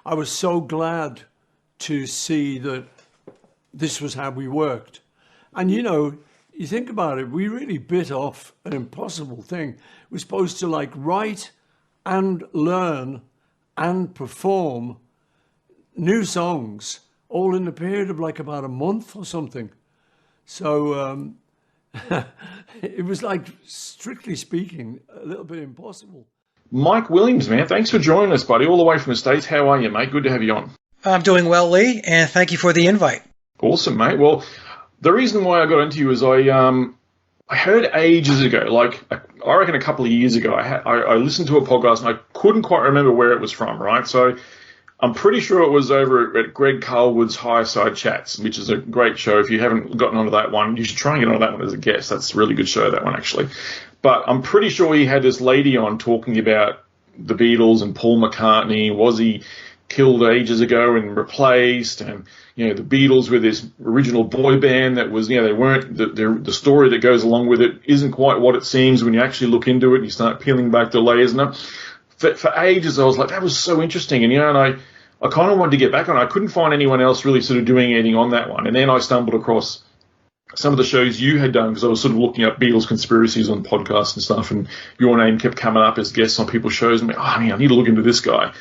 I was so glad to see that this was how we worked. And you think about it, we really bit off an impossible thing. We're supposed to like write and learn and perform new songs all in the period of like about a month or something. So it was like, strictly speaking, a little bit impossible. Mike Williams, man, thanks for joining us, buddy, all the way from the States. How are you, mate? Good to have you on. I'm doing well, Lee, and thank you for the invite. Awesome, mate. Well, the reason why I got into you is I heard ages ago, like I reckon a couple of years ago, I listened to a podcast and I couldn't quite remember where it was from, right? So I'm pretty sure it was over at Greg Carlwood's Higher Side Chats, which is a great show. If you haven't gotten onto that one, you should try and get onto that one as a guest. That's a really good show, that one, actually. But I'm pretty sure he had this lady on talking about the Beatles and Paul McCartney. Was he killed ages ago and replaced? And, the Beatles were this original boy band that was, they weren't, the story that goes along with it isn't quite what it seems when you actually look into it and you start peeling back the layers. And for ages, I was like, that was so interesting. And, and I kind of wanted to get back on it. I couldn't find anyone else really sort of doing anything on that one. And then I stumbled across some of the shows you had done, because I was sort of looking up Beatles conspiracies on podcasts and stuff, and your name kept coming up as guests on people's shows. And I need to look into this guy.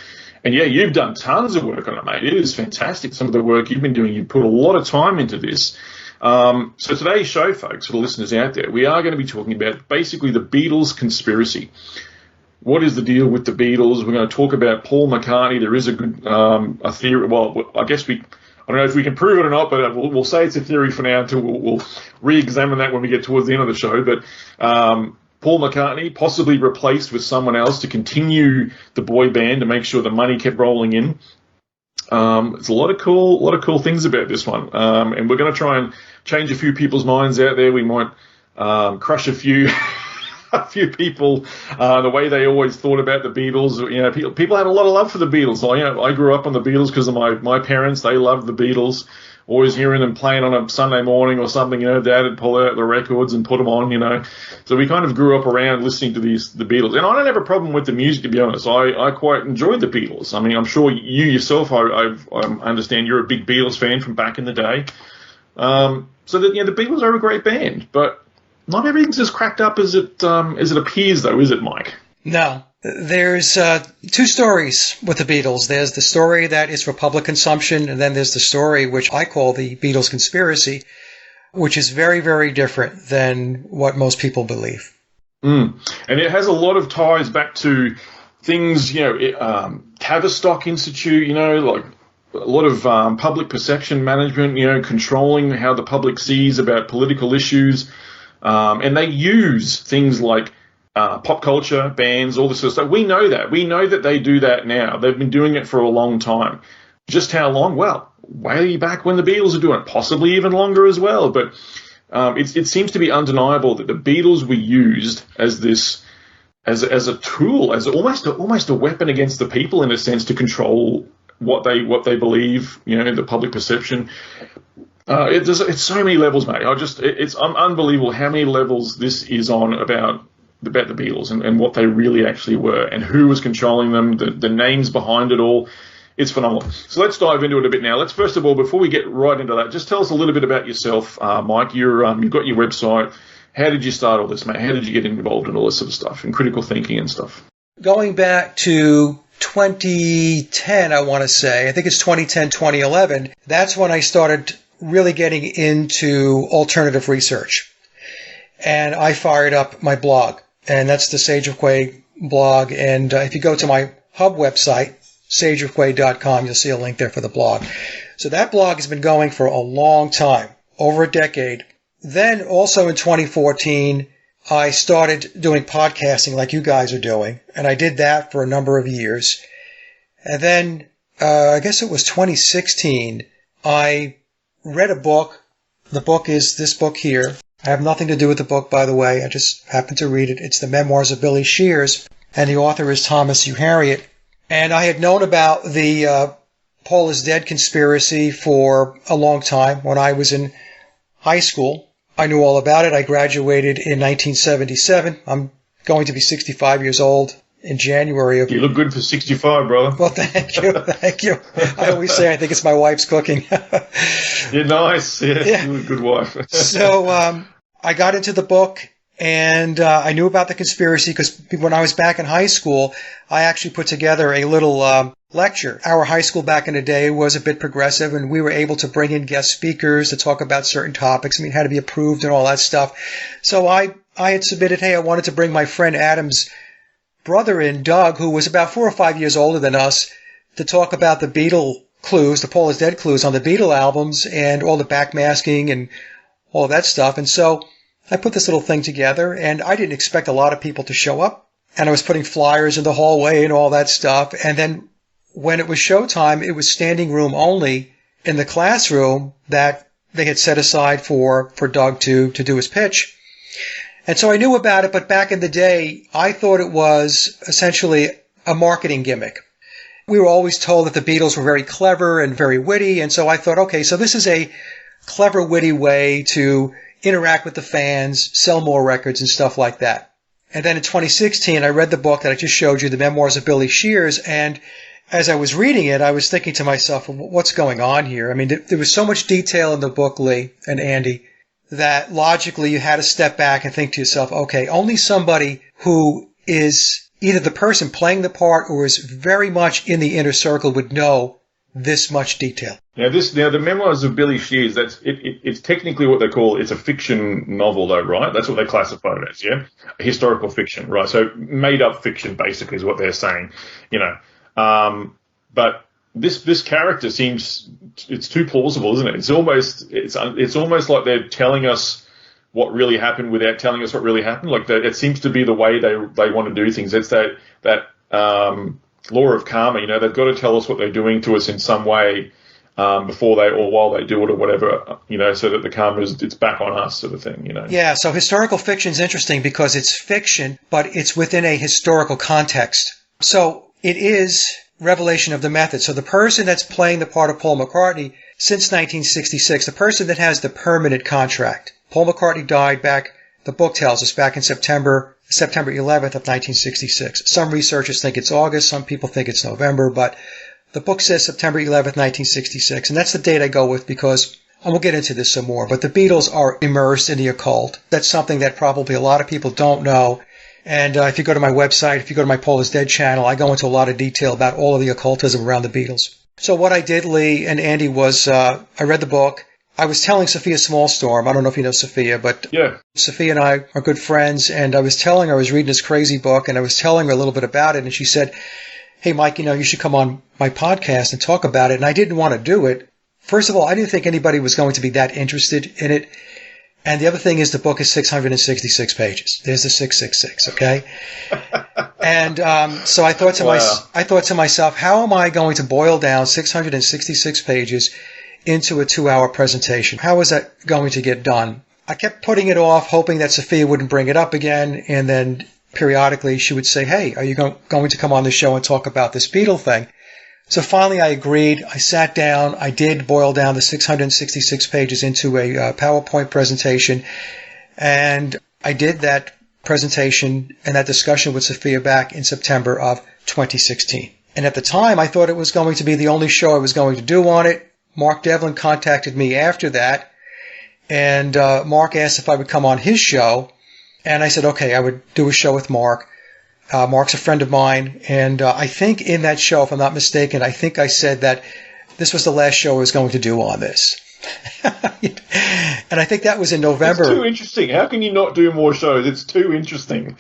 And yeah, you've done tons of work on it, mate. It is fantastic. Some of the work you've been doing, you put a lot of time into this. So today's show, folks, for the listeners out there, we are going to be talking about basically the Beatles conspiracy. What is the deal with the Beatles? We're going to talk about Paul McCartney. There is a good a theory. Well, I guess I don't know if we can prove it or not, but we'll say it's a theory for now until we'll re-examine that when we get towards the end of the show. But Paul McCartney possibly replaced with someone else to continue the boy band to make sure the money kept rolling in. It's a lot of cool things about this one, and we're going to try and change a few people's minds out there. We might crush a few people the way they always thought about the Beatles. People have a lot of love for the Beatles. I grew up on the Beatles because of my parents. They loved the Beatles. Always hearing them playing on a Sunday morning or something, Dad would pull out the records and put them on, So we kind of grew up around listening to the Beatles. And I don't have a problem with the music, to be honest. I quite enjoyed the Beatles. I mean, I'm sure you yourself, I understand you're a big Beatles fan from back in the day. So that, the Beatles are a great band, but not everything's as cracked up as it appears, though, is it, Mike? No. There's two stories with the Beatles. There's the story that is for public consumption, and then there's the story which I call the Beatles conspiracy, which is very, very different than what most people believe. And it has a lot of ties back to things, Tavistock Institute, like a lot of public perception management, controlling how the public sees about political issues. And they use things like pop culture, bands, all this sort of stuff. We know that. We know that they do that now. They've been doing it for a long time. Just how long? Well, way back when the Beatles are doing it, possibly even longer as well. But it seems to be undeniable that the Beatles were used as this, as a tool, as almost a weapon against the people, in a sense, to control what they believe. The public perception. It's so many levels, mate. It's unbelievable how many levels this is on about the Beatles and what they really actually were and who was controlling them, the names behind it all. It's phenomenal. So let's dive into it a bit now. Let's first of all, before we get right into that, just tell us a little bit about yourself, Mike. You've got your website. How did you start all this, mate? How did you get involved in all this sort of stuff and critical thinking and stuff? Going back to 2010, I want to say, I think it's 2010, 2011, that's when I started really getting into alternative research. And I fired up my blog, and that's the Sage of Quay blog. And if you go to my hub website, sageofquay.com, you'll see a link there for the blog. So that blog has been going for a long time, over a decade. Then also in 2014, I started doing podcasting like you guys are doing, and I did that for a number of years. And then, I guess it was 2016, I read a book. The book is this book here. I have nothing to do with the book, by the way. I just happened to read it. It's The Memoirs of Billy Shears, and the author is Thomas U. Harriot. And I had known about the Paul is Dead conspiracy for a long time. When I was in high school, I knew all about it. I graduated in 1977. I'm going to be 65 years old in January of... You look good for 65, brother. Well, thank you. Thank you. I always say I think it's my wife's cooking. You're nice. Yeah, Yeah. You're a good wife. So I got into the book, and I knew about the conspiracy because when I was back in high school, I actually put together a little lecture. Our high school back in the day was a bit progressive, and we were able to bring in guest speakers to talk about certain topics. I mean, it had to be approved and all that stuff. So I had submitted, hey, I wanted to bring my friend Adam's brother in, Doug, who was about 4 or 5 years older than us, to talk about the Beatle clues, the Paul is Dead clues on the Beatle albums and all the backmasking and all that stuff. And so I put this little thing together, and I didn't expect a lot of people to show up. And I was putting flyers in the hallway and all that stuff. And then when it was showtime, it was standing room only in the classroom that they had set aside for Doug to do his pitch. And so I knew about it, but back in the day, I thought it was essentially a marketing gimmick. We were always told that the Beatles were very clever and very witty, and so I thought, okay, so this is a clever, witty way to interact with the fans, sell more records and stuff like that. And then in 2016, I read the book that I just showed you, The Memoirs of Billy Shears, and as I was reading it, I was thinking to myself, what's going on here? I mean, there was so much detail in the book, Lee and Andy, that logically you had to step back and think to yourself, okay, only somebody who is either the person playing the part or is very much in the inner circle would know this much detail. Now, the Memoirs of Billy Shears, it's technically what they call, it's a fiction novel, though, right? That's what they classify it as, yeah? Historical fiction, right? So made-up fiction, basically, is what they're saying, you know. But this character seems, it's too plausible, isn't it? It's almost like they're telling us what really happened without telling us what really happened. Like it seems to be the way they want to do things. It's that law of karma. You know, they've got to tell us what they're doing to us in some way before they or while they do it or whatever. You know, so that the karma it's back on us, sort of thing. You know. Yeah. So historical fiction is interesting because it's fiction, but it's within a historical context. So it is revelation of the method. So the person that's playing the part of Paul McCartney since 1966, the person that has the permanent contract. Paul McCartney died back, the book tells us, back in September 11th of 1966. Some researchers think it's August, some people think it's November, but the book says September 11th, 1966, and that's the date I go with because, and we'll get into this some more, but the Beatles are immersed in the occult. That's something that probably a lot of people don't know. And if you go to my website, if you go to my Paul is Dead channel, I go into a lot of detail about all of the occultism around the Beatles. So what I did, Lee and Andy, was I read the book. I was telling Sophia Smallstorm, I don't know if you know Sophia, but yeah. Sophia and I are good friends, and I was telling her I was reading this crazy book, and I was telling her a little bit about it, and she said, hey, Mike, you know, you should come on my podcast and talk about it, and I didn't want to do it. First of all, I didn't think anybody was going to be that interested in it. And the other thing is the book is 666 pages. There's the 666, okay? And so I thought to myself, how am I going to boil down 666 pages into a 2-hour presentation? How is that going to get done? I kept putting it off, hoping that Sophia wouldn't bring it up again, and then periodically she would say, hey, are you going to come on the show and talk about this Beatle thing? So finally I agreed. I sat down. I did boil down the 666 pages into a PowerPoint presentation, and I did that presentation and that discussion with Sophia back in September of 2016. And at the time, I thought it was going to be the only show I was going to do on it. Mark Devlin contacted me after that, and Mark asked if I would come on his show, and I said, okay, I would do a show with Mark. Mark's a friend of mine, and I think in that show, if I'm not mistaken, I think I said that this was the last show I was going to do on this. And I think that was in November. It's too interesting. How can you not do more shows? It's too interesting.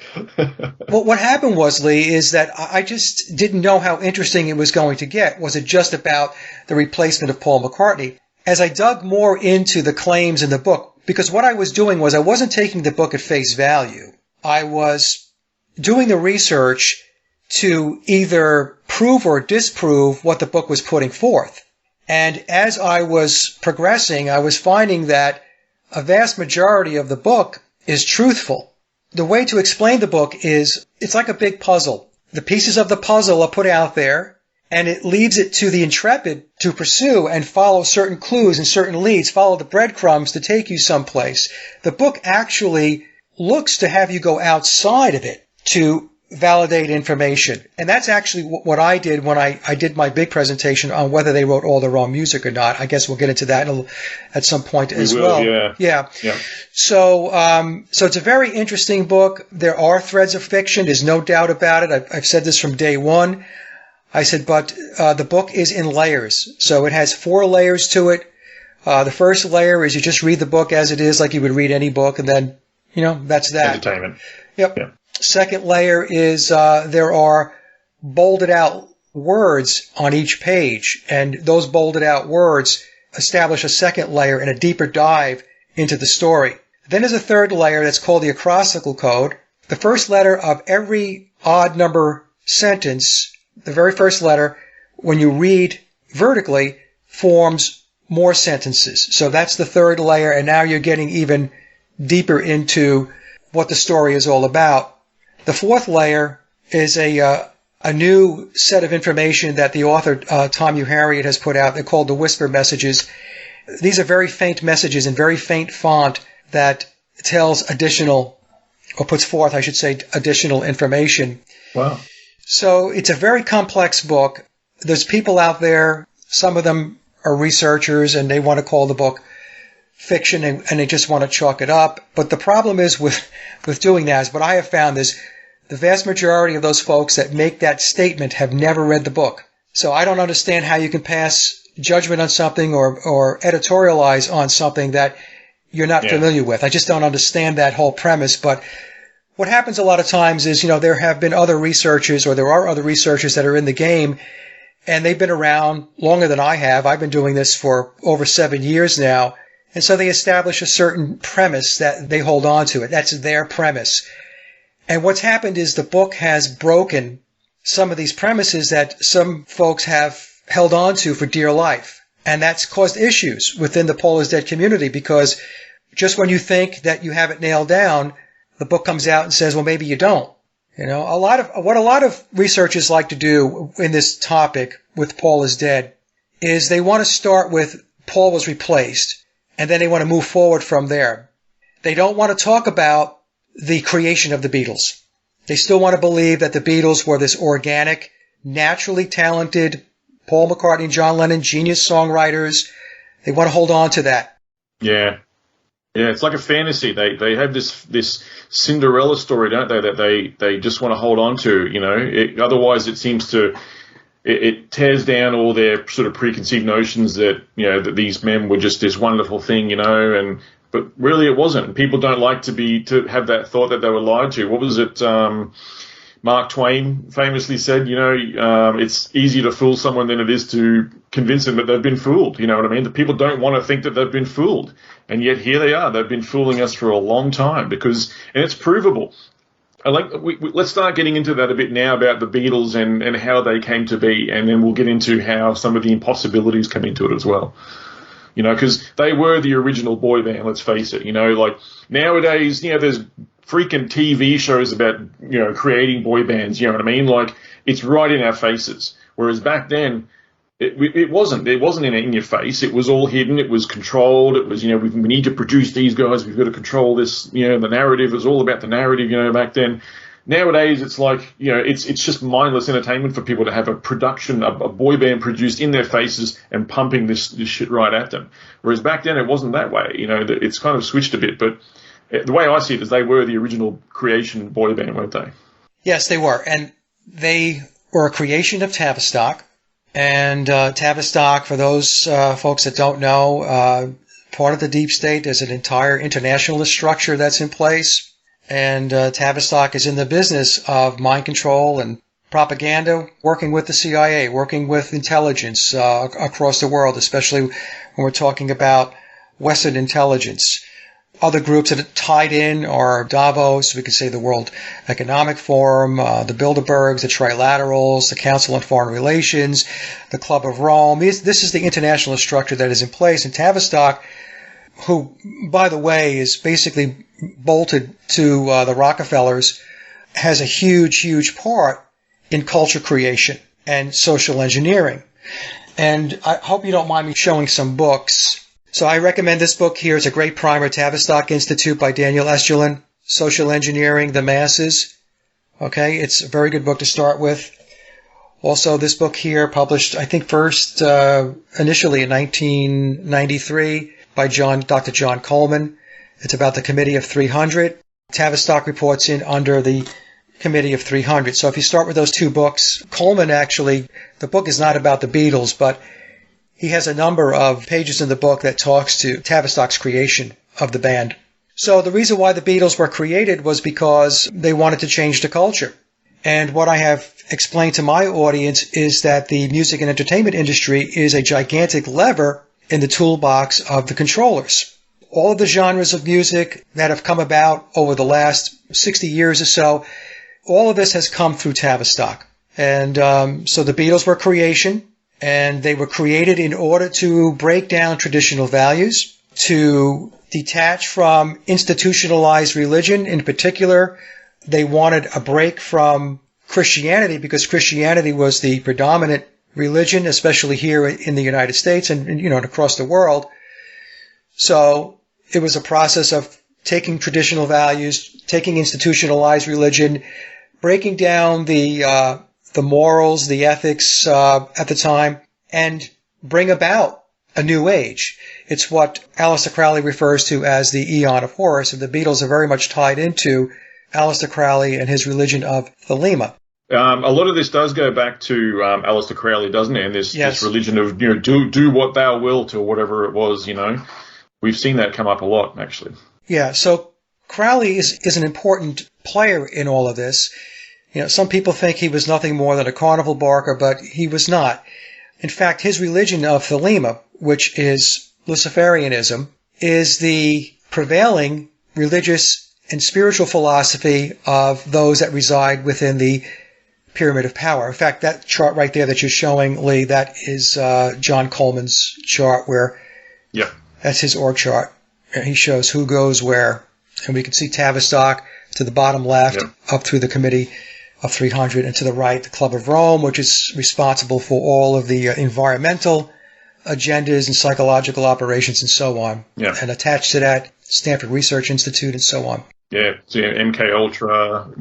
Well, what happened was, Lee, is that I just didn't know how interesting it was going to get. Was it just about the replacement of Paul McCartney? As I dug more into the claims in the book, because what I was doing was I wasn't taking the book at face value. I was doing the research to either prove or disprove what the book was putting forth. And as I was progressing, I was finding that a vast majority of the book is truthful. The way to explain the book is it's like a big puzzle. The pieces of the puzzle are put out there, and it leaves it to the intrepid to pursue and follow certain clues and certain leads, follow the breadcrumbs to take you someplace. The book actually looks to have you go outside of it to validate information. And that's actually what I did when I did my big presentation on whether they wrote all their own music or not. I guess we'll get into that at some point as well. Yeah. So it's a very interesting book. There are threads of fiction. There's no doubt about it. I've said this from day one. I said, but the book is in layers. So it has 4 layers to it. The first layer is you just read the book as it is, like you would read any book, and then, that's that. Entertainment. Yep. Yeah. Second layer is there are bolded out words on each page, and those bolded out words establish a second layer and a deeper dive into the story. Then there's a third layer that's called the acrostical code. The first letter of every odd number sentence, the very first letter, when you read vertically, forms more sentences. So that's the third layer, and now you're getting even deeper into what the story is all about. The fourth layer is a new set of information that the author, Tom Harriet, has put out. They're called the whisper messages. These are very faint messages in very faint font that tells puts forth, I should say, additional information. Wow. So it's a very complex book. There's people out there, some of them are researchers, and they want to call the book fiction, and they just want to chalk it up. But the problem is with doing that is what I have found is the vast majority of those folks that make that statement have never read the book. So I don't understand how you can pass judgment on something or editorialize on something that you're not familiar with. I just don't understand that whole premise. But what happens a lot of times is, there have been other researchers, or there are other researchers that are in the game, and they've been around longer than I have. I've been doing this for over 7 years now. And so they establish a certain premise that they hold on to. That's their premise. And what's happened is the book has broken some of these premises that some folks have held on to for dear life. And that's caused issues within the Paul is Dead community, because just when you think that you have it nailed down, the book comes out and says, well, maybe you don't. A lot of researchers like to do in this topic with Paul is Dead is they want to start with Paul was replaced, and then they want to move forward from there. They don't want to talk about the creation of the Beatles. They still want to believe that the Beatles were this organic, naturally talented Paul McCartney and John Lennon, genius songwriters. They want to hold on to that. Yeah. Yeah, it's like a fantasy. They have this Cinderella story, don't they, that they just want to hold on to, otherwise it seems to it tears down all their sort of preconceived notions that, that these men were just this wonderful thing, but really it wasn't. People don't like to have that thought that they were lied to. What was it? Mark Twain famously said, it's easier to fool someone than it is to convince them that they've been fooled. You know what I mean? The people don't want to think that they've been fooled. And yet here they are. They've been fooling us for a long time and it's provable. Let's start getting into that a bit now about the Beatles and how they came to be. And then we'll get into how some of the impossibilities come into it as well. Because they were the original boy band, let's face it. Like nowadays, there's freaking TV shows about, creating boy bands, you know what I mean? Like, it's right in our faces. Whereas back then, it wasn't. It wasn't in your face. It was all hidden. It was controlled. It was, we need to produce these guys. We've got to control this, the narrative. It was all about the narrative, back then. Nowadays, it's like, it's just mindless entertainment for people to have a production, a boy band produced in their faces and pumping this shit right at them. Whereas back then, it wasn't that way. It's kind of switched a bit, but the way I see it is they were the original creation boy band, weren't they? Yes, they were. And they were a creation of Tavistock. And Tavistock, for those folks that don't know, part of the deep state, there's an entire internationalist structure that's in place. And Tavistock is in the business of mind control and propaganda, working with the CIA, working with intelligence across the world, especially when we're talking about Western intelligence. Other groups that are tied in are Davos, we could say the World Economic Forum, the Bilderbergs, the Trilaterals, the Council on Foreign Relations, the Club of Rome. This is the internationalist structure that is in place. And Tavistock, who, by the way, is basically bolted to the Rockefellers, has a huge, huge part in culture creation and social engineering. And I hope you don't mind me showing some books. So I recommend this book here. It's a great primer, Tavistock Institute by Daniel Estulin, Social Engineering, the Masses. Okay, it's a very good book to start with. Also, this book here, published, I think, first initially in 1993 by Dr. John Coleman. It's about the Committee of 300. Tavistock reports in under the Committee of 300. So if you start with those two books, Coleman actually, the book is not about the Beatles, but he has a number of pages in the book that talks to Tavistock's creation of the band. So the reason why the Beatles were created was because they wanted to change the culture. And what I have explained to my audience is that the music and entertainment industry is a gigantic lever in the toolbox of the controllers. All of the genres of music that have come about over the last 60 years or so, all of this has come through Tavistock. And so the Beatles were creation, and they were created in order to break down traditional values, to detach from institutionalized religion. In particular, they wanted a break from Christianity because Christianity was the predominant religion, especially here in the United States and across the world. So it was a process of taking traditional values, taking institutionalized religion, breaking down the morals, the ethics at the time, and bring about a new age. It's what Aleister Crowley refers to as the Eon of Horus, and the Beatles are very much tied into Aleister Crowley and his religion of Thelema. A lot of this does go back to Aleister Crowley, doesn't it? And this religion of do what thou wilt, or whatever it was. We've seen that come up a lot, actually. Yeah. So Crowley is an important player in all of this. Some people think he was nothing more than a carnival barker, but he was not. In fact, his religion of Thelema, which is Luciferianism, is the prevailing religious and spiritual philosophy of those that reside within the Pyramid of Power. In fact, that chart right there that you're showing, Lee, that is John Coleman's chart that's his org chart. He shows who goes where. And we can see Tavistock to the bottom left, up through the Committee of 300, and to the right, the Club of Rome, which is responsible for all of the environmental agendas and psychological operations and so on. Yeah. And attached to that, Stanford Research Institute and so on. Yeah, so MK Ultra,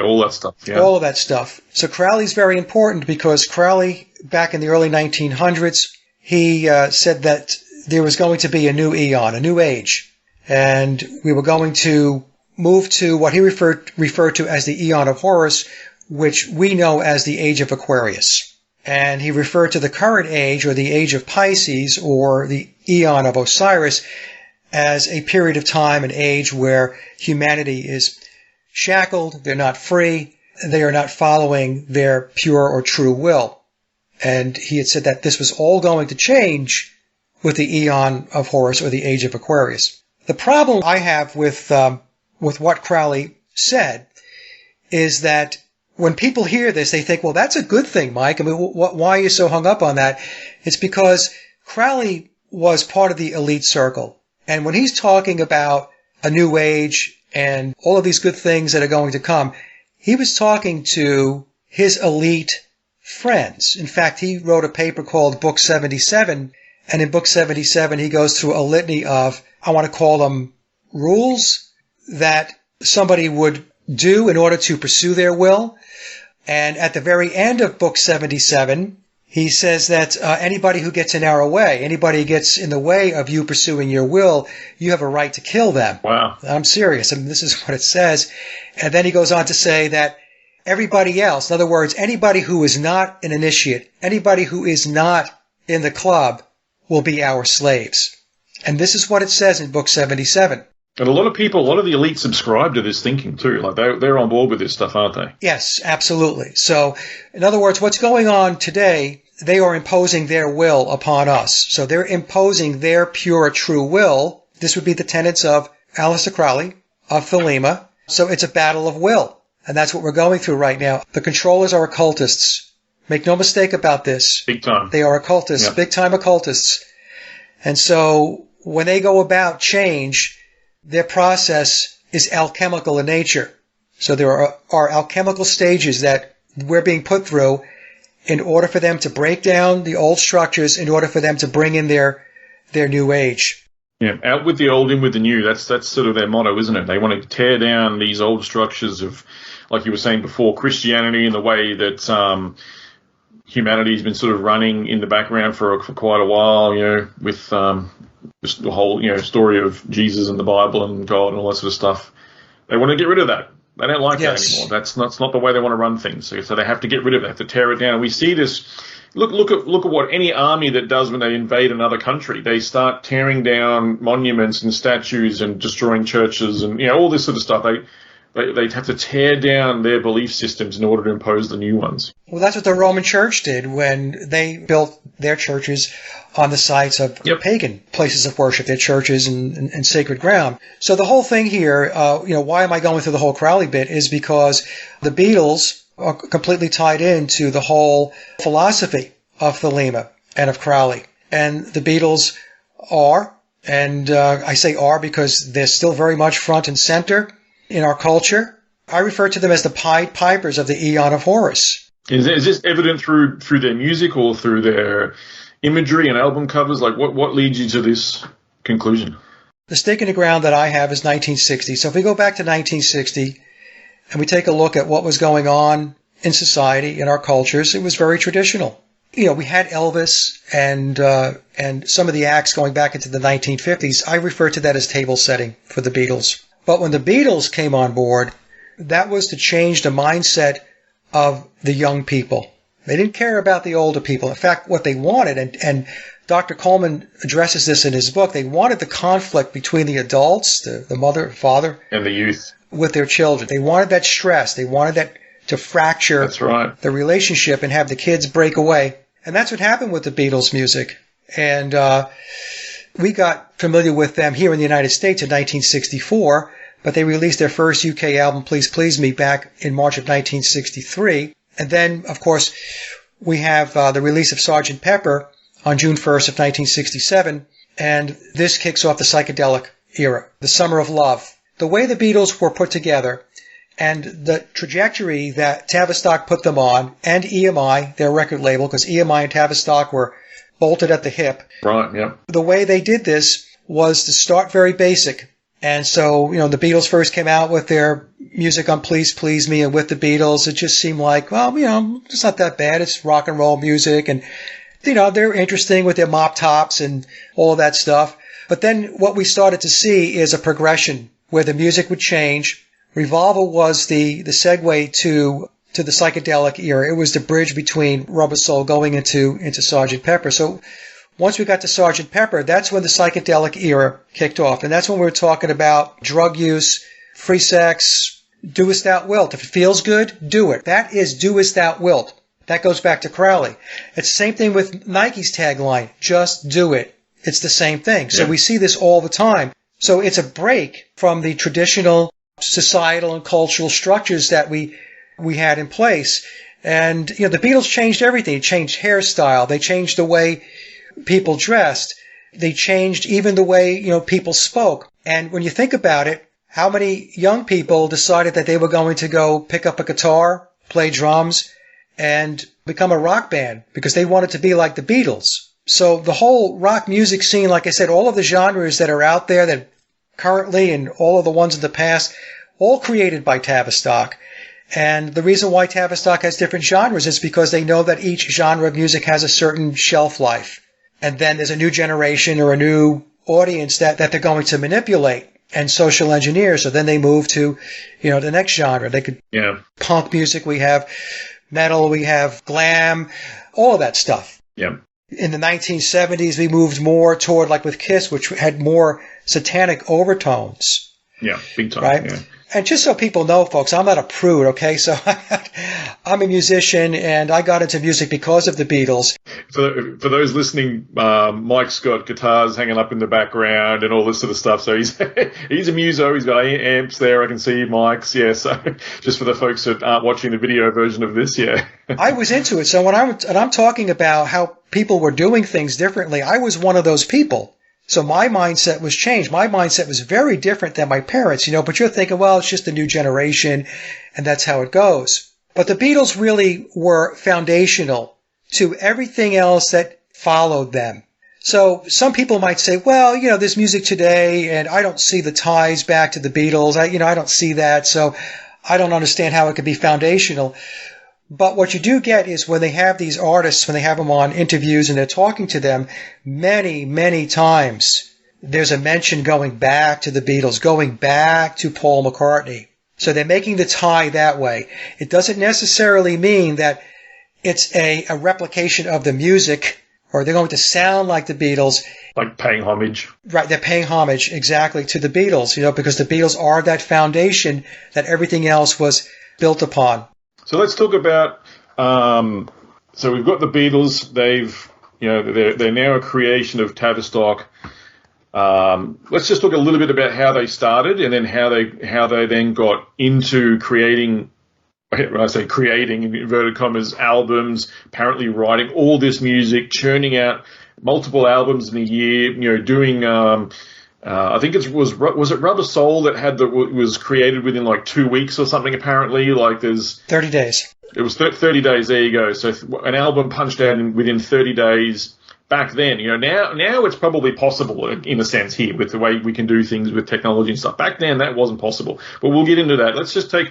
all that stuff. Yeah. All of that stuff. So Crowley's very important because Crowley, back in the early 1900s, he said that there was going to be a new eon, a new age, and we were going to move to what he referred to as the Eon of Horus, which we know as the Age of Aquarius. And he referred to the current age, or the Age of Pisces, or the Eon of Osiris, as a period of time, an age where humanity is shackled, they're not free, they are not following their pure or true will. And he had said that this was all going to change with the Eon of Horus, or the Age of Aquarius. The problem I have with what Crowley said is that when people hear this, they think, well, that's a good thing, Mike. I mean, why are you so hung up on that? It's because Crowley was part of the elite circle. And when he's talking about a new age and all of these good things that are going to come, he was talking to his elite friends. In fact, he wrote a paper called Book 77. And in Book 77, he goes through a litany of, I want to call them rules that somebody would do in order to pursue their will. And at the very end of Book 77, he says that anybody who gets in our way, anybody who gets in the way of you pursuing your will, you have a right to kill them. Wow. I'm serious. I mean, this is what it says. And then he goes on to say that everybody else, in other words, anybody who is not an initiate, anybody who is not in the club, will be our slaves. And this is what it says in Book 77. And a lot of people, a lot of the elite subscribe to this thinking too. Like they're on board with this stuff, aren't they? Yes, absolutely. So, in other words, what's going on today, they are imposing their will upon us. So they're imposing their pure, true will. This would be the tenets of Aleister Crowley, of Thelema. So it's a battle of will. And that's what we're going through right now. The controllers are occultists. Make no mistake about this. Big time. They are occultists, big time occultists. And so when they go about change, their process is alchemical in nature. So there are alchemical stages that we're being put through in order for them to break down the old structures, in order for them to bring in their new age. Yeah, out with the old, in with the new. That's sort of their motto, isn't it? They want to tear down these old structures of like you were saying before, Christianity and the way that humanity's been sort of running in the background for quite a while, with just the whole, story of Jesus and the Bible and God and all that sort of stuff. They want to get rid of that. They don't like that anymore. That's not the way they want to run things. So they have to get rid of it. They have to tear it down. And we see this. Look at what any army that does when they invade another country. They start tearing down monuments and statues and destroying churches and all this sort of stuff. They have to tear down their belief systems in order to impose the new ones. Well, that's what the Roman Church did when they built their churches on the sites of pagan places of worship, their churches and sacred ground. So the whole thing here, why am I going through the whole Crowley bit, is because the Beatles are completely tied into the whole philosophy of Thelema and of Crowley. And the Beatles are, and I say are because they're still very much front and center in our culture. I refer to them as the Pied Pipers of the Aeon of Horus. Is this evident through their music or through their imagery and album covers? Like, what leads you to this conclusion? The stake in the ground that I have is 1960. So if we go back to 1960 and we take a look at what was going on in society, in our cultures, it was very traditional. We had Elvis and some of the acts going back into the 1950s. I refer to that as table setting for the Beatles. But when the Beatles came on board, that was to change the mindset of the young people. They didn't care about the older people. In fact, what they wanted, and Dr. Coleman addresses this in his book, they wanted the conflict between the adults, the mother, father, and the youth, with their children. They wanted that stress. They wanted that to fracture the relationship and have the kids break away. And that's what happened with the Beatles music. And we got familiar with them here in the United States in 1964, but they released their first UK album, Please Please Me, back in March of 1963. And then, of course, we have the release of Sgt. Pepper on June 1st of 1967, and this kicks off the psychedelic era, the Summer of Love. The way the Beatles were put together and the trajectory that Tavistock put them on, and EMI, their record label, because EMI and Tavistock were bolted at the hip. Right, yeah. The way they did this was to start very basic. And so, the Beatles first came out with their music on Please Please Me, and with the Beatles, it just seemed like, well, it's not that bad. It's rock and roll music, and, they're interesting with their mop tops and all of that stuff. But then what we started to see is a progression where the music would change. Revolver was the segue to the psychedelic era. It was the bridge between Rubber Soul going into Sgt. Pepper. So once we got to Sgt. Pepper, that's when the psychedelic era kicked off. And that's when we were talking about drug use, free sex, doest thou wilt. If it feels good, do it. That is doest thou wilt. That goes back to Crowley. It's the same thing with Nike's tagline, just do it. It's the same thing. So we see this all the time. So it's a break from the traditional societal and cultural structures that we had in place. And, the Beatles changed everything. They changed hairstyle. They changed the way people dressed. They changed even the way, people spoke. And when you think about it, how many young people decided that they were going to go pick up a guitar, play drums, and become a rock band because they wanted to be like the Beatles? So the whole rock music scene, like I said, all of the genres that are out there that currently and all of the ones in the past, all created by Tavistock. And the reason why Tavistock has different genres is because they know that each genre of music has a certain shelf life. And then there's a new generation or a new audience that they're going to manipulate and social engineer. So then they move to, the next genre. They could punk music, we have metal, we have glam, all of that stuff. Yeah. In the 1970s, we moved more toward, like with Kiss, which had more satanic overtones. Yeah, big time. Right? Yeah. And just so people know, folks, I'm not a prude, okay? So I'm a musician, and I got into music because of the Beatles. For those listening, Mike's got guitars hanging up in the background and all this sort of stuff. So he's a muso. He's got amps there. I can see mics. Yeah. So just for the folks that aren't watching the video version of this, yeah. I was into it. So when I'm talking about how people were doing things differently, I was one of those people. So my mindset was changed. My mindset was very different than my parents, but you're thinking, well, it's just a new generation and that's how it goes. But the Beatles really were foundational to everything else that followed them. So some people might say, well, there's music today and I don't see the ties back to the Beatles. I don't see that. So I don't understand how it could be foundational. But what you do get is when they have these artists, when they have them on interviews and they're talking to them, many, many times there's a mention going back to the Beatles, going back to Paul McCartney. So they're making the tie that way. It doesn't necessarily mean that it's a replication of the music or they're going to sound like the Beatles. Like paying homage. Right, they're paying homage exactly to the Beatles, because the Beatles are that foundation that everything else was built upon. So let's talk about. So we've got the Beatles. They're now a creation of Tavistock. Let's just talk a little bit about how they started, and then how they then got into creating. When I say creating in inverted commas, albums, apparently writing all this music, churning out multiple albums in a year. Doing. I think it was it Rubber Soul that was created within like 2 weeks or something. Apparently, like there's 30 days. It was 30 days. There you go. So an album punched out within 30 days. Back then, now it's probably possible in a sense here with the way we can do things with technology and stuff. Back then, that wasn't possible. But we'll get into that. Let's just take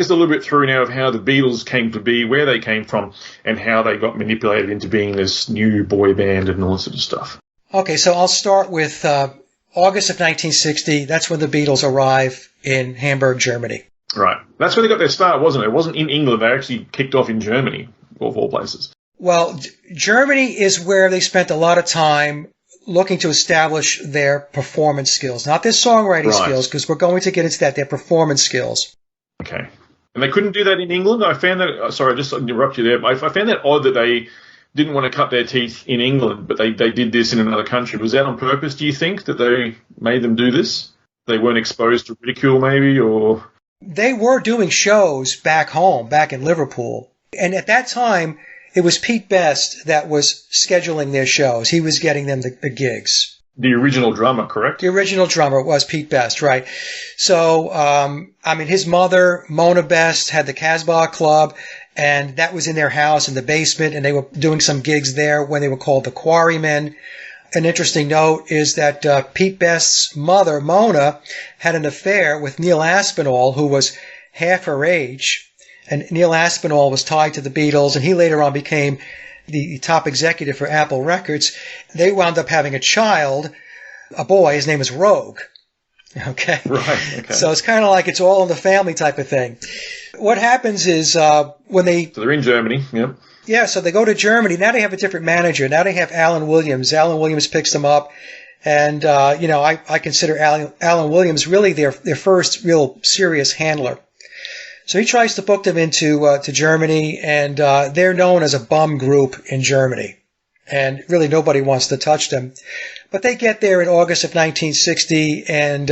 us a little bit through now of how the Beatles came to be, where they came from, and how they got manipulated into being this new boy band and all this sort of stuff. Okay, so I'll start with August of 1960. That's when the Beatles arrive in Hamburg, Germany. Right. That's where they got their start, wasn't it? It wasn't in England. They actually kicked off in Germany, of all places. Well, Germany is where they spent a lot of time looking to establish their performance skills, not their songwriting skills, because we're going to get into that, their performance skills. Okay. And they couldn't do that in England? I found that, sorry, I just interrupt you there. I found that odd that they didn't want to cut their teeth in England, but they did this in another country. Was that on purpose, do you think, that they made them do this? They weren't exposed to ridicule, maybe, or? They were doing shows back home, back in Liverpool. And at that time, it was Pete Best that was scheduling their shows. He was getting them the gigs. The original drummer, correct? The original drummer was Pete Best, right. So, his mother, Mona Best, had the Casbah Club, and that was in their house in the basement, and they were doing some gigs there when they were called the Quarrymen. An interesting note is that Pete Best's mother, Mona, had an affair with Neil Aspinall, who was half her age. And Neil Aspinall was tied to the Beatles, and he later on became the top executive for Apple Records. They wound up having a child, a boy. His name was Rogue. Okay? Right, okay. So it's kind of like it's all in the family type of thing. What happens is when they... So they're in Germany, yep. Yeah, so they go to Germany. Now they have a different manager. Now they have Alan Williams. Alan Williams picks them up. And, I consider Alan Williams really their first real serious handler. So he tries to book them into to Germany, and they're known as a bum group in Germany. And really nobody wants to touch them. But they get there in August of 1960, and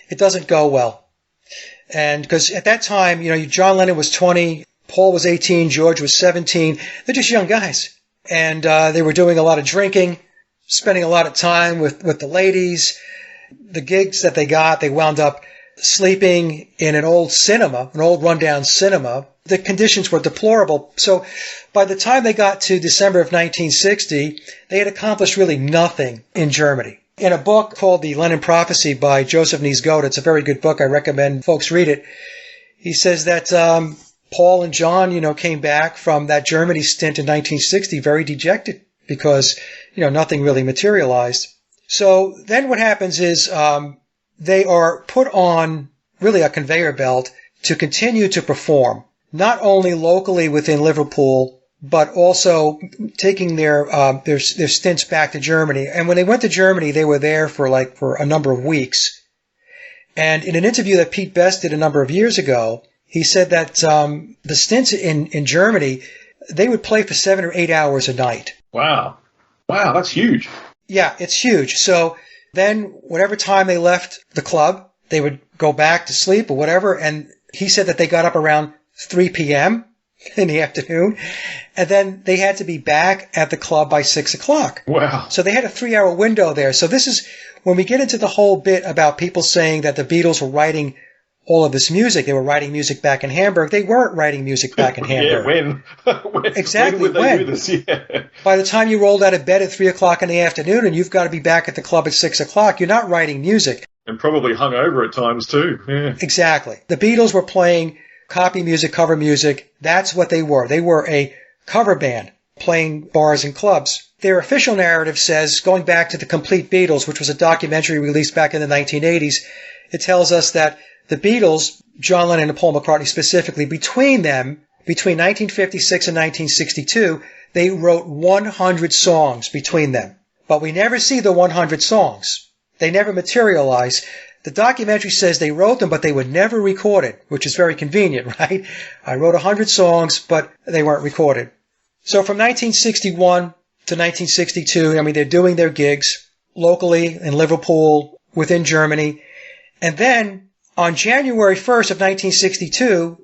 it doesn't go well. And because at that time, John Lennon was 20, Paul was 18, George was 17. They're just young guys. And they were doing a lot of drinking, spending a lot of time with the ladies. The gigs that they got, they wound up sleeping in an old cinema, an old rundown cinema. The conditions were deplorable. So by the time they got to December of 1960, they had accomplished really nothing in Germany. In a book called The Lennon Prophecy by Joseph Niesgoda, it's a very good book. I recommend folks read it. He says that Paul and John, came back from that Germany stint in 1960 very dejected because, nothing really materialized. So then what happens is they are put on really a conveyor belt to continue to perform, not only locally within Liverpool, but also taking their stints back to Germany. And when they went to Germany, they were there for a number of weeks. And in an interview that Pete Best did a number of years ago, he said that the stints in Germany, they would play for 7 or 8 hours a night. Wow, that's huge. Yeah, it's huge. So then, whatever time they left the club, they would go back to sleep or whatever. And he said that they got up around 3 p.m. in the afternoon. And then they had to be back at the club by 6 o'clock. Wow. So they had a 3-hour window there. So this is when we get into the whole bit about people saying that the Beatles were writing all of this music. They were writing music back in Hamburg. They weren't writing music back in Hamburg. When? Exactly. When would they do this? Yeah. By the time you rolled out of bed at 3 o'clock in the afternoon and you've got to be back at the club at 6 o'clock, you're not writing music. And probably hungover at times too. Yeah. Exactly. The Beatles were playing copy music, cover music. That's what they were. They were a cover band playing bars and clubs. Their official narrative says, going back to The Complete Beatles, which was a documentary released back in the 1980s, it tells us that the Beatles, John Lennon and Paul McCartney specifically, between 1956 and 1962, they wrote 100 songs between them. But we never see the 100 songs. They never materialize. The documentary says they wrote them, but they were never recorded, which is very convenient, right? I wrote 100 songs, but they weren't recorded. So from 1961 to 1962, I mean, they're doing their gigs locally in Liverpool, within Germany. And then on January 1st of 1962,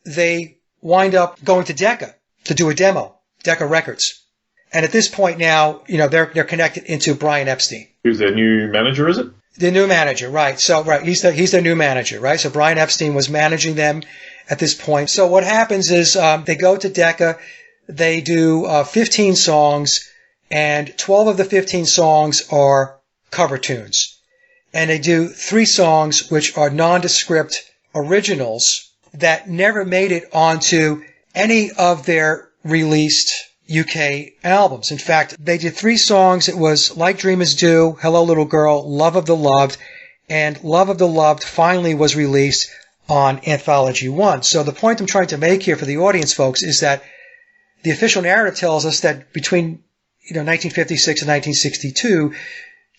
they wind up going to Decca to do a demo, Decca Records. And at this point now, they're connected into Brian Epstein. Who's their new manager, is it? The new manager, right. So, right, he's their new manager, right? So Brian Epstein was managing them at this point. So what happens is they go to Decca, they do 15 songs, and 12 of the 15 songs are cover tunes. And they do 3 songs which are nondescript originals that never made it onto any of their released UK albums. In fact, they did 3 songs. It was Like Dreamers Do, Hello Little Girl, Love of the Loved, and Love of the Loved finally was released on Anthology 1. So the point I'm trying to make here for the audience, folks, is that the official narrative tells us that between 1956 and 1962,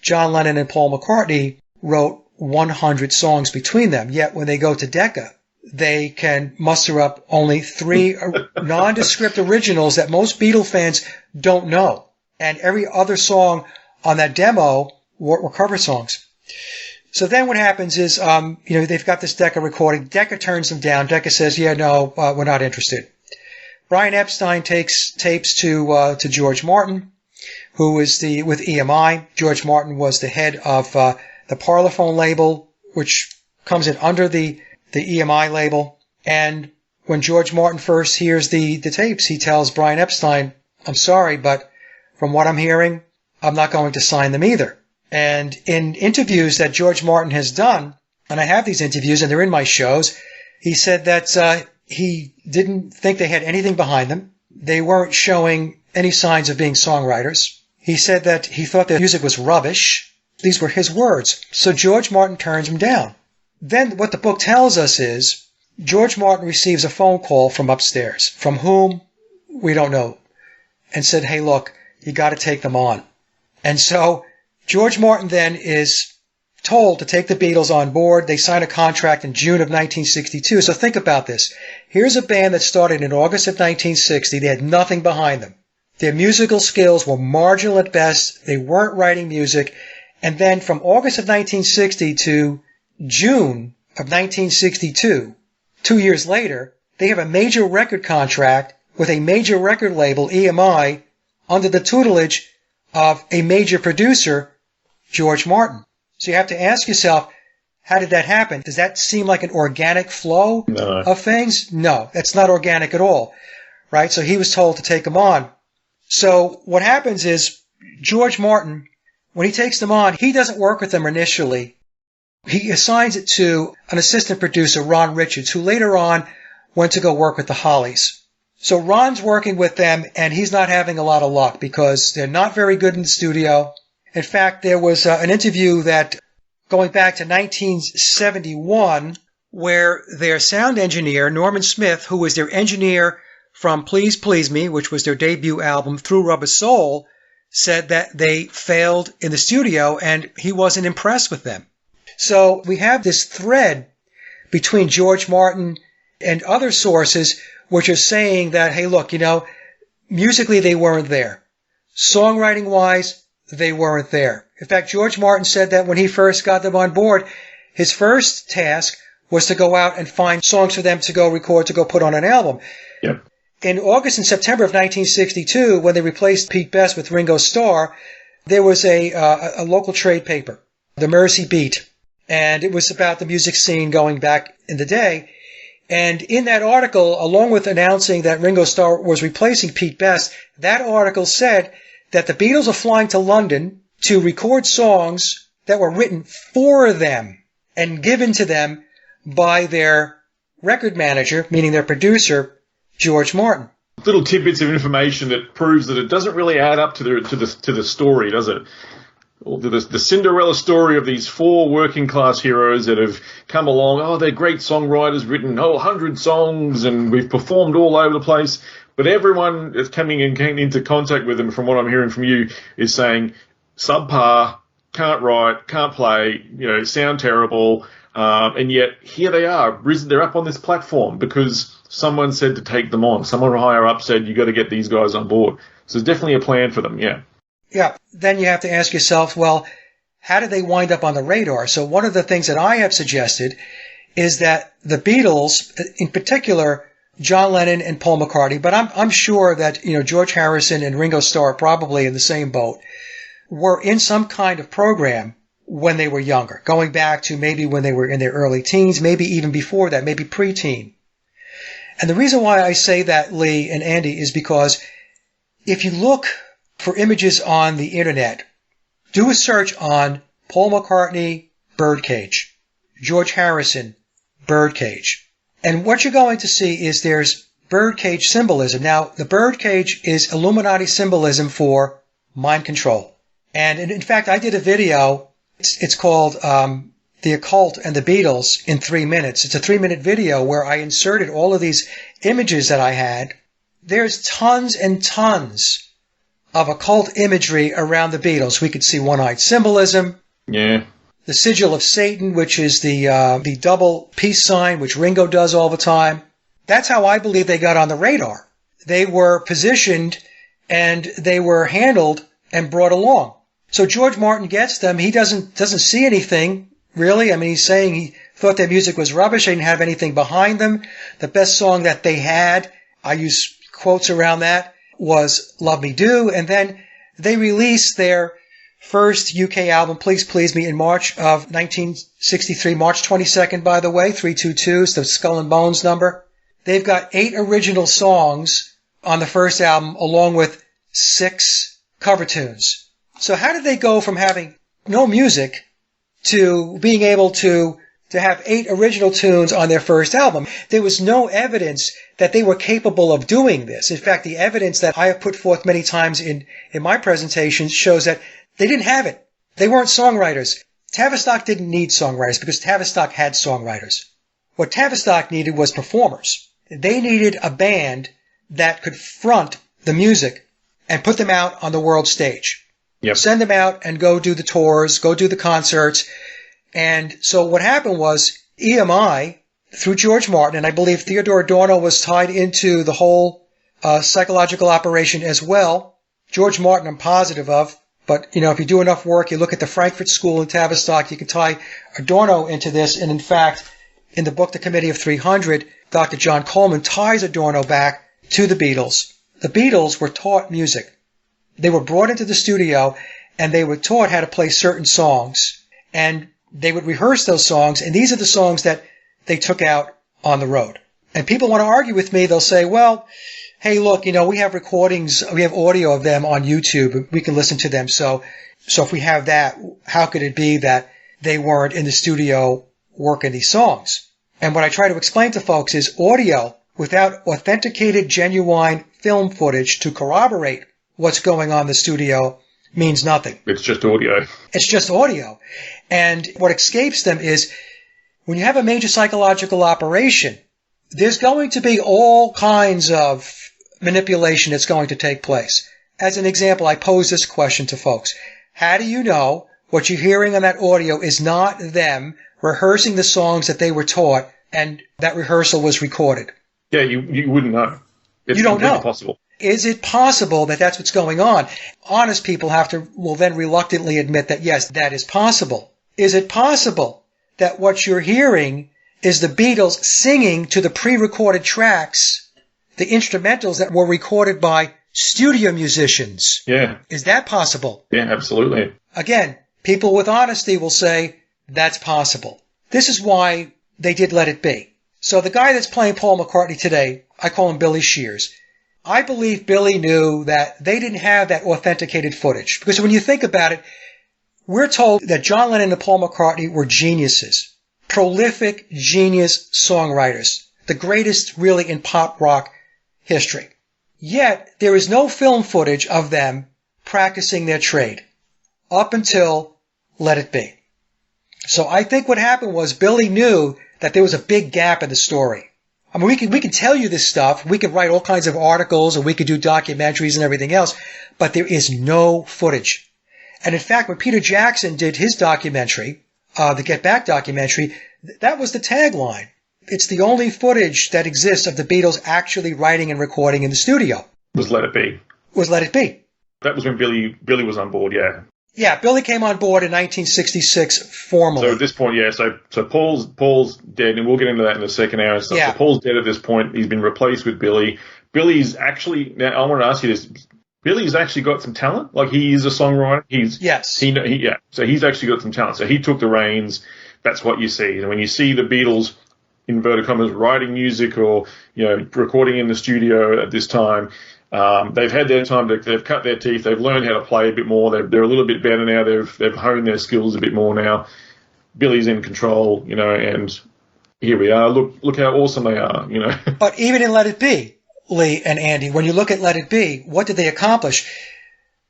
John Lennon and Paul McCartney wrote 100 songs between them. Yet when they go to Decca, they can muster up only 3 nondescript originals that most Beatle fans don't know. And every other song on that demo were cover songs. So then what happens is, they've got this Decca recording. Decca turns them down. Decca says, we're not interested. Brian Epstein takes tapes to George Martin, who is with EMI. George Martin was the head of the Parlophone label, which comes in under the EMI label. And when George Martin first hears the tapes, he tells Brian Epstein, I'm sorry, but from what I'm hearing, I'm not going to sign them either. And in interviews that George Martin has done, and I have these interviews and they're in my shows, he said that he didn't think they had anything behind them. They weren't showing any signs of being songwriters. He said that he thought their music was rubbish. These were his words. So George Martin turns him down. Then what the book tells us is George Martin receives a phone call from upstairs, from whom we don't know, and said, hey, look, you got to take them on. And so George Martin then is told to take the Beatles on board. They sign a contract in June of 1962. So think about this. Here's a band that started in August of 1960. They had nothing behind them. Their musical skills were marginal at best. They weren't writing music. And then from August of 1960 to June of 1962, 2 years later, they have a major record contract with a major record label, EMI, under the tutelage of a major producer, George Martin. So you have to ask yourself, how did that happen? Does that seem like an organic flow of things? No, that's not organic at all, right? So he was told to take them on. So what happens is George Martin, when he takes them on, he doesn't work with them initially. He assigns it to an assistant producer, Ron Richards, who later on went to go work with the Hollies. So Ron's working with them, and he's not having a lot of luck because they're not very good in the studio. In fact, there was an interview that going back to 1971 where their sound engineer, Norman Smith, who was their engineer from Please Please Me, which was their debut album, Through Rubber Soul, said that they failed in the studio and he wasn't impressed with them. So we have this thread between George Martin and other sources which are saying that, hey, look, musically they weren't there. Songwriting-wise, they weren't there. In fact, George Martin said that when he first got them on board, his first task was to go out and find songs for them to go record, to go put on an album. Yep. In August and September of 1962, when they replaced Pete Best with Ringo Starr, there was a local trade paper, the Mersey Beat, and it was about the music scene going back in the day. And in that article, along with announcing that Ringo Starr was replacing Pete Best, that article said that the Beatles are flying to London to record songs that were written for them and given to them by their record manager, meaning their producer, George Martin. Little tidbits of information that proves that it doesn't really add up to the story, does it? The Cinderella story of these four working class heroes that have come along. Oh, they're great songwriters, written 100 songs, and we've performed all over the place. But everyone that's came into contact with them, from what I'm hearing from you, is saying subpar, can't write, can't play, sound terrible. And yet here they are. They're up on this platform because someone said to take them on. Someone higher up said, you got to get these guys on board. So there's definitely a plan for them, yeah. Yeah. Then you have to ask yourself, well, how did they wind up on the radar? So one of the things that I have suggested is that the Beatles, in particular, John Lennon and Paul McCartney, but I'm sure that, George Harrison and Ringo Starr are probably in the same boat, were in some kind of program when they were younger, going back to maybe when they were in their early teens, maybe even before that, maybe preteen. And the reason why I say that, Lee and Andy, is because if you look for images on the internet, do a search on Paul McCartney, birdcage, George Harrison, birdcage. And what you're going to see is there's birdcage symbolism. Now, the birdcage is Illuminati symbolism for mind control. And in fact, I did a video. It's called The Occult and the Beatles in 3 minutes. It's a 3-minute video where I inserted all of these images that I had. There's tons and tons of occult imagery around the Beatles. We could see one-eyed symbolism. Yeah. The sigil of Satan, which is the double peace sign, which Ringo does all the time. That's how I believe they got on the radar. They were positioned and they were handled and brought along. So George Martin gets them. He doesn't see anything, really. I mean, he's saying he thought their music was rubbish. They didn't have anything behind them. The best song that they had, I use quotes around that, was Love Me Do. And then they released their first UK album, Please Please Me, in March of 1963, March 22nd, by the way, 322 is the Skull and Bones number. They've got 8 original songs on the first album, along with 6 cover tunes. So how did they go from having no music to being able to have 8 original tunes on their first album? There was no evidence that they were capable of doing this. In fact, the evidence that I have put forth many times in my presentations shows that they didn't have it. They weren't songwriters. Tavistock didn't need songwriters because Tavistock had songwriters. What Tavistock needed was performers. They needed a band that could front the music and put them out on the world stage. Yep. Send them out and go do the tours, go do the concerts. And so what happened was EMI, through George Martin, and I believe Theodore Adorno was tied into the whole psychological operation as well. George Martin I'm positive of. But, if you do enough work, you look at the Frankfurt School in Tavistock, you can tie Adorno into this. And in fact, in the book, The Committee of 300, Dr. John Coleman ties Adorno back to the Beatles. The Beatles were taught music. They were brought into the studio and they were taught how to play certain songs. And they would rehearse those songs. And these are the songs that they took out on the road. And people want to argue with me. They'll say, well, hey, look, we have recordings, we have audio of them on YouTube. We can listen to them. So if we have that, how could it be that they weren't in the studio working these songs? And what I try to explain to folks is audio without authenticated, genuine film footage to corroborate what's going on in the studio means nothing. It's just audio. It's just audio. And what escapes them is when you have a major psychological operation, there's going to be all kinds of manipulation that's going to take place. As an example, I pose this question to folks. How do you know what you're hearing on that audio is not them rehearsing the songs that they were taught and that rehearsal was recorded? Yeah, you wouldn't know. You don't know. Possible. Is it possible that that's what's going on? Honest people will then reluctantly admit that, yes, that is possible. Is it possible that what you're hearing is the Beatles singing to the pre-recorded tracks, the instrumentals that were recorded by studio musicians? Yeah. Is that possible? Yeah, absolutely. Again, people with honesty will say that's possible. This is why they did Let It Be. So the guy that's playing Paul McCartney today, I call him Billy Shears. I believe Billy knew that they didn't have that authenticated footage. Because when you think about it, we're told that John Lennon and Paul McCartney were geniuses, prolific genius songwriters, the greatest really in pop rock history. Yet, there is no film footage of them practicing their trade up until Let It Be. So I think what happened was Billy knew that there was a big gap in the story. I mean, we can tell you this stuff. We can write all kinds of articles and we could do documentaries and everything else, but there is no footage. And in fact, when Peter Jackson did his documentary, the Get Back documentary, that was the tagline. It's the only footage that exists of the Beatles actually writing and recording in the studio. Was Let It Be. Was Let It Be. That was when Billy was on board, yeah. Yeah, Billy came on board in 1966 formally. So at this point, yeah, so Paul's dead, and we'll get into that in the second hour and stuff. Yeah. So Paul's dead at this point. He's been replaced with Billy. Billy's actually, now I want to ask you this, Billy's actually got some talent? Like, he is a songwriter? Yes. Yeah, so he's actually got some talent. So he took the reins. That's what you see. And when you see the Beatles, inverted commas, writing music or, recording in the studio at this time, they've had their time. They've cut their teeth. They've learned how to play a bit more. They're a little bit better now. They've honed their skills a bit more now. Billy's in control, and here we are. Look how awesome they are, But even in Let It Be, Lee and Andy, when you look at Let It Be, what did they accomplish?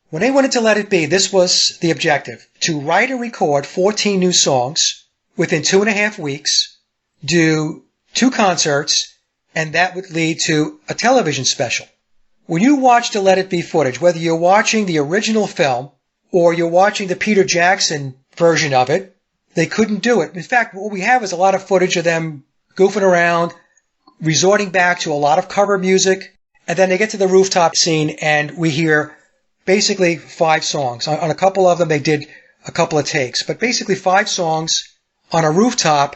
When they went into Let It Be, this was the objective: to write and record 14 new songs within 2.5 weeks, do 2 concerts, and that would lead to a television special. When you watch the Let It Be footage, whether you're watching the original film or you're watching the Peter Jackson version of it, they couldn't do it. In fact, what we have is a lot of footage of them goofing around, resorting back to a lot of cover music, and then they get to the rooftop scene and we hear basically 5 songs. On a couple of them, they did a couple of takes, but basically 5 songs on a rooftop.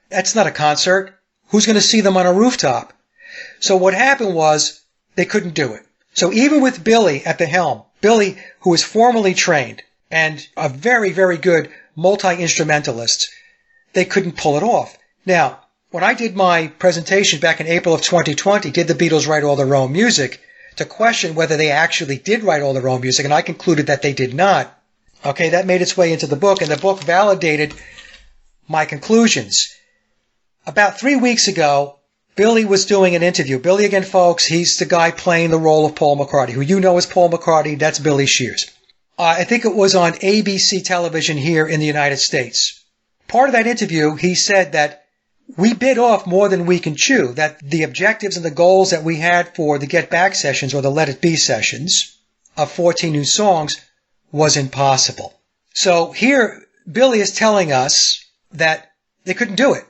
That's not a concert. Who's going to see them on a rooftop? So what happened was, they couldn't do it. So even with Billy at the helm, Billy, who was formally trained and a very, very good multi-instrumentalist, they couldn't pull it off. Now, when I did my presentation back in April of 2020, did the Beatles write all their own music, to question whether they actually did write all their own music, and I concluded that they did not. Okay, that made its way into the book, and the book validated my conclusions. About 3 weeks ago, Billy was doing an interview. Billy, again, folks, he's the guy playing the role of Paul McCartney. Who you know as Paul McCartney, that's Billy Shears. I think it was on ABC television here in the United States. Part of that interview, he said that we bit off more than we can chew, that the objectives and the goals that we had for the Get Back sessions or the Let It Be sessions of 14 new songs was impossible. So here, Billy is telling us that they couldn't do it.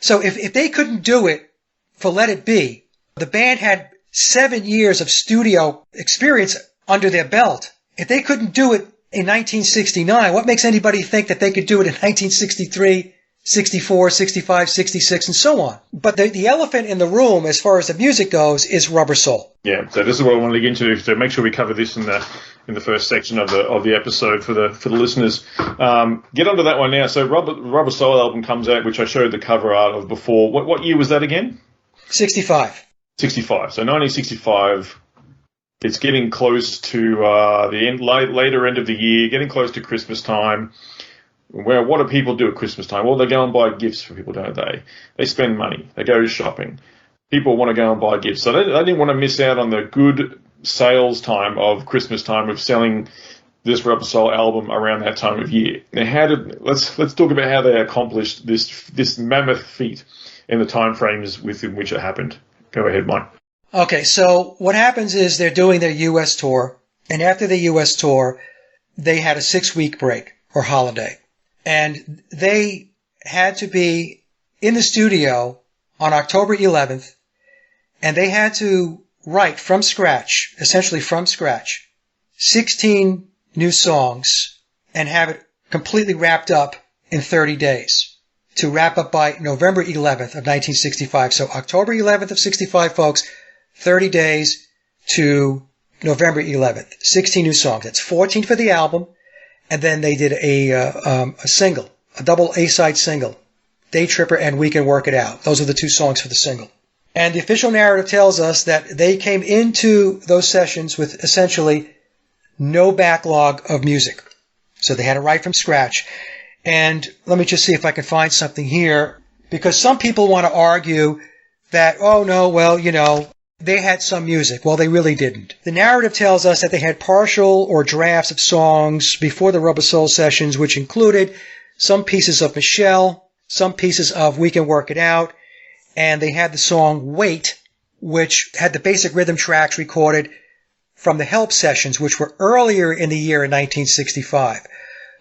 So if they couldn't do it for Let It Be, the band had 7 years of studio experience under their belt. If they couldn't do it in 1969, what makes anybody think that they could do it in 1963, 64, 65, 66, and so on? But the elephant in the room, as far as the music goes, is Rubber Soul. Yeah, so this is what I wanted to get into. So make sure we cover this in the first section of the episode for the listeners. Get onto that one now. So Rubber Soul album comes out, which I showed the cover art of before. What year was that again? 65. 65. So 1965. It's getting close to the later end of the year, getting close to Christmas time. Well, what do people do at Christmas time? Well, they go and buy gifts for people, don't they? They spend money. They go shopping. People want to go and buy gifts. So they didn't want to miss out on the good sales time of Christmas time of selling this Rubber Soul album around that time of year. Now, let's talk about how they accomplished this mammoth feat in the time frames within which it happened. Go ahead, Mike. Okay, so what happens is they're doing their U.S. tour, and after the U.S. tour, they had a 6-week break or holiday. And they had to be in the studio on October 11th, and they had to write from scratch, essentially from scratch, 16 new songs and have it completely wrapped up in 30 days to wrap up by November 11th of 1965. So October 11th of 65, folks, 30 days to November 11th. 16 new songs. That's 14 for the album. And then they did a single, a double A-side single, Day Tripper and We Can Work It Out. Those are the 2 songs for the single. And the official narrative tells us that they came into those sessions with essentially no backlog of music. So they had to write from scratch. And let me just see if I can find something here, because some people want to argue that, oh no, well, they had some music. Well, they really didn't. The narrative tells us that they had partial or drafts of songs before the Rubber Soul sessions, which included some pieces of Michelle, some pieces of We Can Work It Out, and they had the song Wait, which had the basic rhythm tracks recorded from the Help sessions, which were earlier in the year in 1965.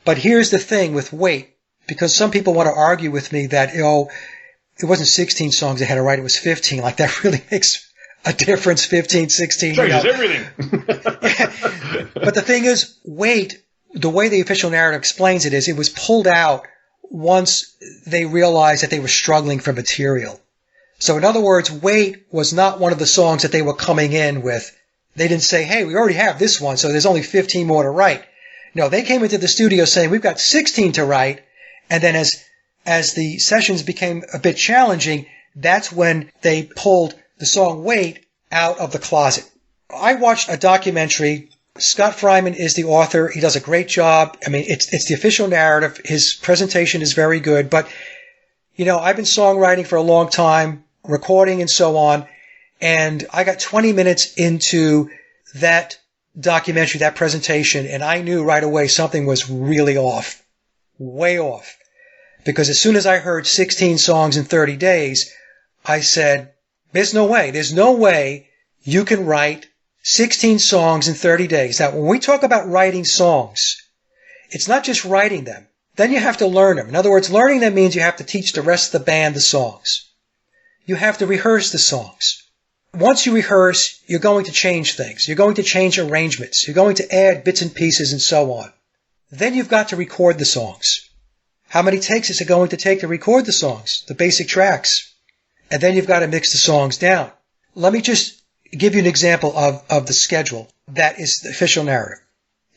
But here's the thing with Wait, because some people want to argue with me that, it wasn't 16 songs they had to write, it was 15. Like, that really makes a difference, 15, 16. Changes everything. But the thing is, Wait, the way the official narrative explains it is it was pulled out once they realized that they were struggling for material. So in other words, Wait was not one of the songs that they were coming in with. They didn't say, hey, we already have this one, so there's only 15 more to write. No, they came into the studio saying, we've got 16 to write. And then as the sessions became a bit challenging, that's when they pulled the song Wait out of the closet. I watched a documentary. Scott Fryman is the author. He does a great job. I mean, it's the official narrative. His presentation is very good. But, I've been songwriting for a long time, recording and so on. And I got 20 minutes into that documentary, that presentation, and I knew right away something was really off. Way off. Because as soon as I heard 16 songs in 30 days, I said, there's no way you can write 16 songs in 30 days. Now, when we talk about writing songs, it's not just writing them. Then you have to learn them. In other words, learning them means you have to teach the rest of the band the songs. You have to rehearse the songs. Once you rehearse, you're going to change things. You're going to change arrangements. You're going to add bits and pieces and so on. Then you've got to record the songs. How many takes is it going to take to record the songs, the basic tracks? And then you've got to mix the songs down. Let me just give you an example of the schedule that is the official narrative.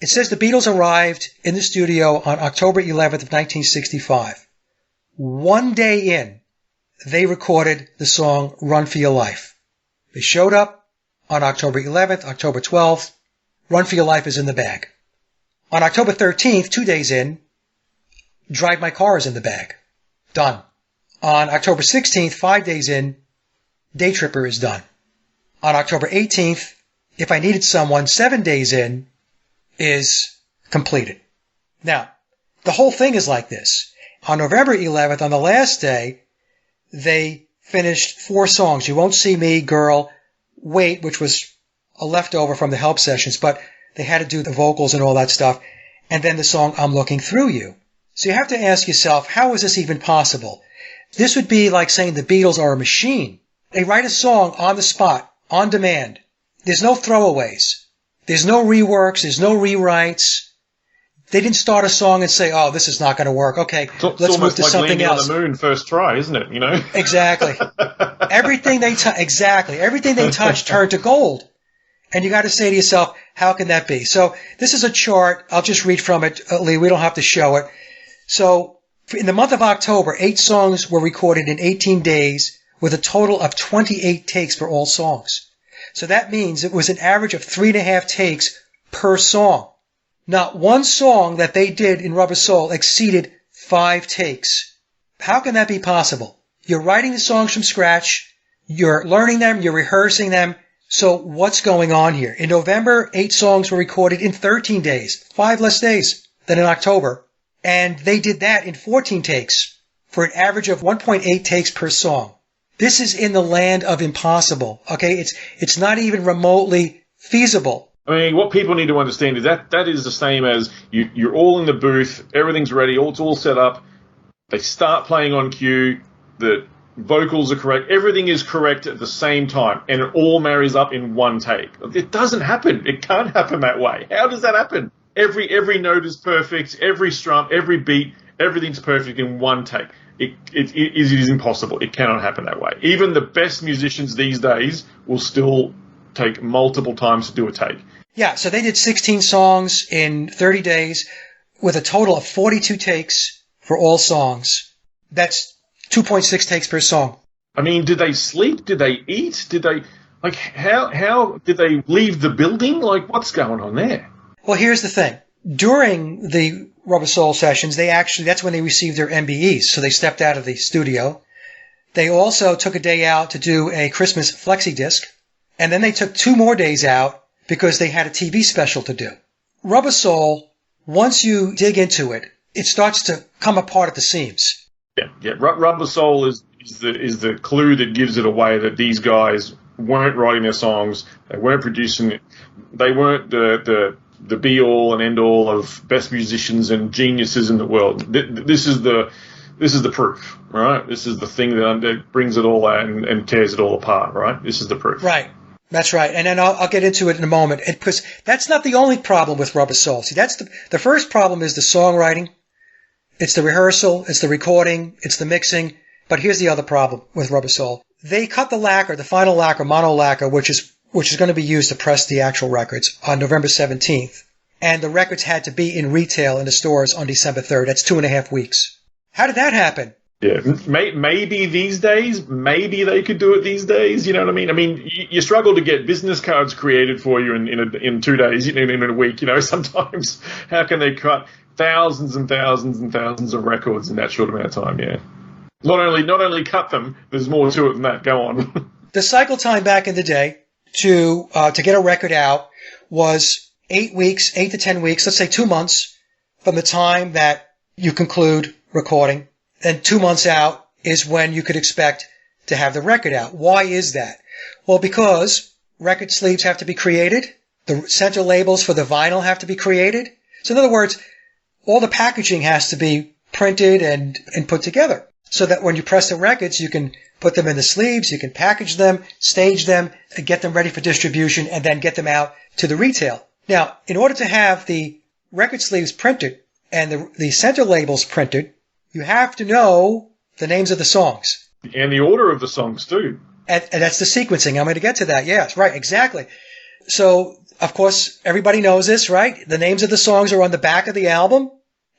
It says the Beatles arrived in the studio on October 11th of 1965. One day in, they recorded the song Run for Your Life. They showed up on October 11th, October 12th. Run for Your Life is in the bag. On October 13th, 2 days in, Drive My Car is in the bag. Done. On October 16th, 5 days in, Day Tripper is done. On October 18th, If I Needed Someone, 7 days in, is completed. Now, the whole thing is like this. On November 11th, on the last day, they finished 4 songs. You Won't See Me, Girl, Wait, which was a leftover from the Help sessions, but they had to do the vocals and all that stuff, and then the song I'm Looking Through You. So you have to ask yourself, how is this even possible? This would be like saying the Beatles are a machine. They write a song on the spot, on demand. There's no throwaways. There's no reworks. There's no rewrites. They didn't start a song and say, oh, this is not going to work. Okay, let's move to like something else. On the moon first try, isn't it? Exactly. Everything they touch turned to gold. And you got to say to yourself, how can that be? So this is a chart. I'll just read from it, Lee. We don't have to show it. So in the month of October, 8 songs were recorded in 18 days with a total of 28 takes for all songs. So that means it was an average of 3.5 takes per song. Not one song that they did in Rubber Soul exceeded 5 takes. How can that be possible? You're writing the songs from scratch. You're learning them. You're rehearsing them. So what's going on here? In November, 8 songs were recorded in 13 days, 5 less days than in October. And they did that in 14 takes for an average of 1.8 takes per song. This is in the land of impossible. Okay, it's not even remotely feasible. I mean, what people need to understand is that is the same as you're all in the booth, everything's ready, it's all set up. They start playing on cue, the vocals are correct, everything is correct at the same time, and it all marries up in one take. It doesn't happen. It can't happen that way. How does that happen? Every note is perfect, every strum, every beat, everything's perfect in one take. It is impossible. It cannot happen that way. Even the best musicians these days will still take multiple times to do a take. Yeah, so they did 16 songs in 30 days with a total of 42 takes for all songs. That's 2.6 takes per song. I mean, did they sleep? Did they eat? Did they, how did they leave the building? What's going on there? Well, here's the thing. During the Rubber Soul sessions, that's when they received their MBEs. So they stepped out of the studio. They also took a day out to do a Christmas flexi disc. And then they took 2 more days out because they had a TV special to do. Rubber Soul, once you dig into it, it starts to come apart at the seams. Yeah. Rubber Soul is the clue that gives it away that these guys weren't writing their songs, they weren't producing it, they weren't the be all and end all of best musicians and geniuses in the world. This is the proof, right? This is the thing that brings it all out and tears it all apart, right? This is the proof. Right. That's right. And then I'll get into it in a moment. Because that's not the only problem with Rubber Soul. See, that's the first problem is the songwriting. It's the rehearsal. It's the recording. It's the mixing. But here's the other problem with Rubber Soul. They cut the lacquer, the final lacquer, mono lacquer, which is going to be used to press the actual records on November 17th. And the records had to be in retail in the stores on December 3rd. That's 2.5 weeks. How did that happen? Yeah, maybe these days, maybe they could do it these days. You know what I mean? I mean, you struggle to get business cards created for you in 2 days, in a week. You know, sometimes how can they cut thousands and thousands and thousands of records in that short amount of time? Yeah, not only cut them, there's more to it than that. Go on. The cycle time back in the day to get a record out was 8 weeks, 8 to 10 weeks, let's say 2 months from the time that you conclude recording. Then 2 months out is when you could expect to have the record out. Why is that? Well, because record sleeves have to be created. The center labels for the vinyl have to be created. So in other words, all the packaging has to be printed and put together so that when you press the records, you can put them in the sleeves, you can package them, stage them, and get them ready for distribution, and then get them out to the retail. Now, in order to have the record sleeves printed and the center labels printed, you have to know the names of the songs. And the order of the songs, too. And that's the sequencing. I'm going to get to that. Yes, right, exactly. So, of course, everybody knows this, right? The names of the songs are on the back of the album,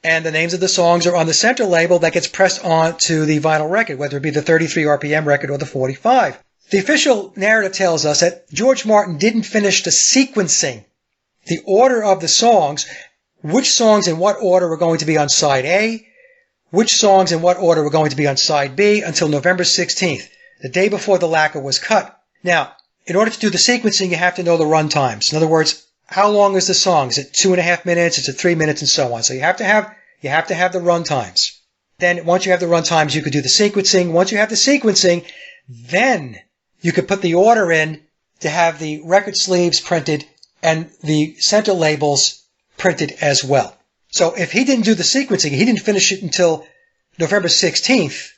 and the names of the songs are on the center label that gets pressed onto the vinyl record, whether it be the 33 RPM record or the 45. The official narrative tells us that George Martin didn't finish the sequencing, the order of the songs, which songs in what order were going to be on side A, which songs in what order were going to be on side B until November 16th, the day before the lacquer was cut. Now, in order to do the sequencing, you have to know the run times. In other words, how long is the song? Is it 2.5 minutes? Is it 3 minutes? And so on. So you have to have the run times. Then once you have the run times, you could do the sequencing. Once you have the sequencing, then you could put the order in to have the record sleeves printed and the center labels printed as well. So if he didn't do the sequencing, he didn't finish it until November 16th.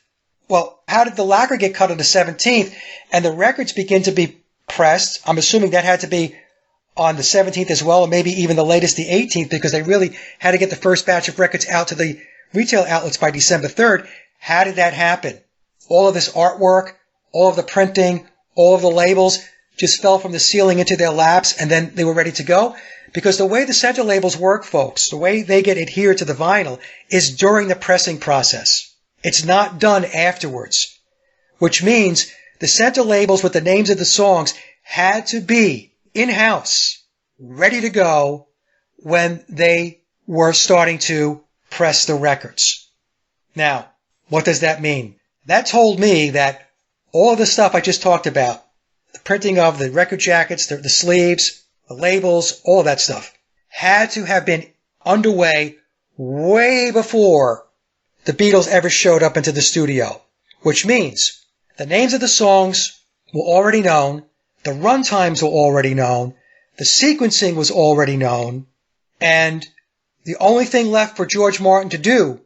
Well, how did the lacquer get cut on the 17th and the records begin to be pressed? I'm assuming that had to be on the 17th as well, or maybe even the latest, the 18th, because they really had to get the first batch of records out to the retail outlets by December 3rd. How did that happen? All of this artwork, all of the printing, all of the labels just fell from the ceiling into their laps and then they were ready to go? Because the way the center labels work, folks, the way they get adhered to the vinyl is during the pressing process. It's not done afterwards, which means the center labels with the names of the songs had to be in-house, ready to go when they were starting to press the records. Now, what does that mean? That told me that all of the stuff I just talked about, the printing of the record jackets, the sleeves, the labels, all of that stuff, had to have been underway way before the Beatles ever showed up into the studio, which means the names of the songs were already known, the run times were already known, the sequencing was already known, and the only thing left for George Martin to do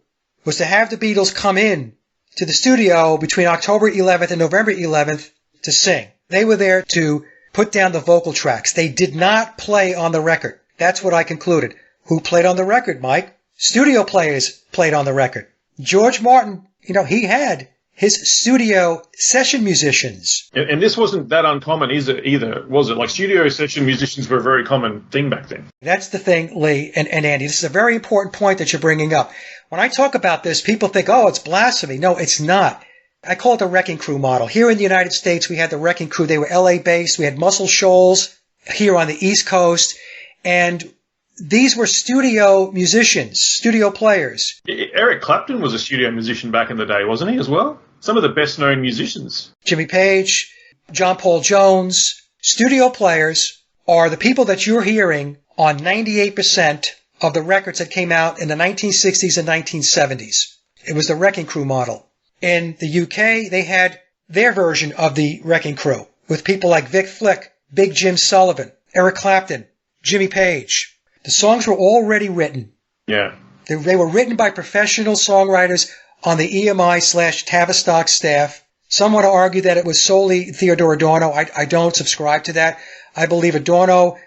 was to have the Beatles come in to the studio between October 11th and November 11th to sing. They were there to put down the vocal tracks. They did not play on the record. That's what I concluded. Who played on the record, Mike? Studio players played on the record. George Martin, he had his studio session musicians. And this wasn't that uncommon either, was it? Like, studio session musicians were a very common thing back then. That's the thing, Lee and Andy. This is a very important point that you're bringing up. When I talk about this, people think, oh, it's blasphemy. No, it's not. I call it the Wrecking Crew model. Here in the United States, we had the Wrecking Crew. They were LA-based. We had Muscle Shoals here on the East Coast. And these were studio musicians, studio players. Eric Clapton was a studio musician back in the day, wasn't he, as well? Some of the best-known musicians. Jimmy Page, John Paul Jones, studio players are the people that you're hearing on 98% of the records that came out in the 1960s and 1970s. It was the Wrecking Crew model. In the UK, they had their version of the Wrecking Crew with people like Vic Flick, Big Jim Sullivan, Eric Clapton, Jimmy Page. The songs were already written. Yeah. They were written by professional songwriters on the EMI/Tavistock staff. Some want to argue that it was solely Theodore Adorno. I don't subscribe to that. I believe Adorno,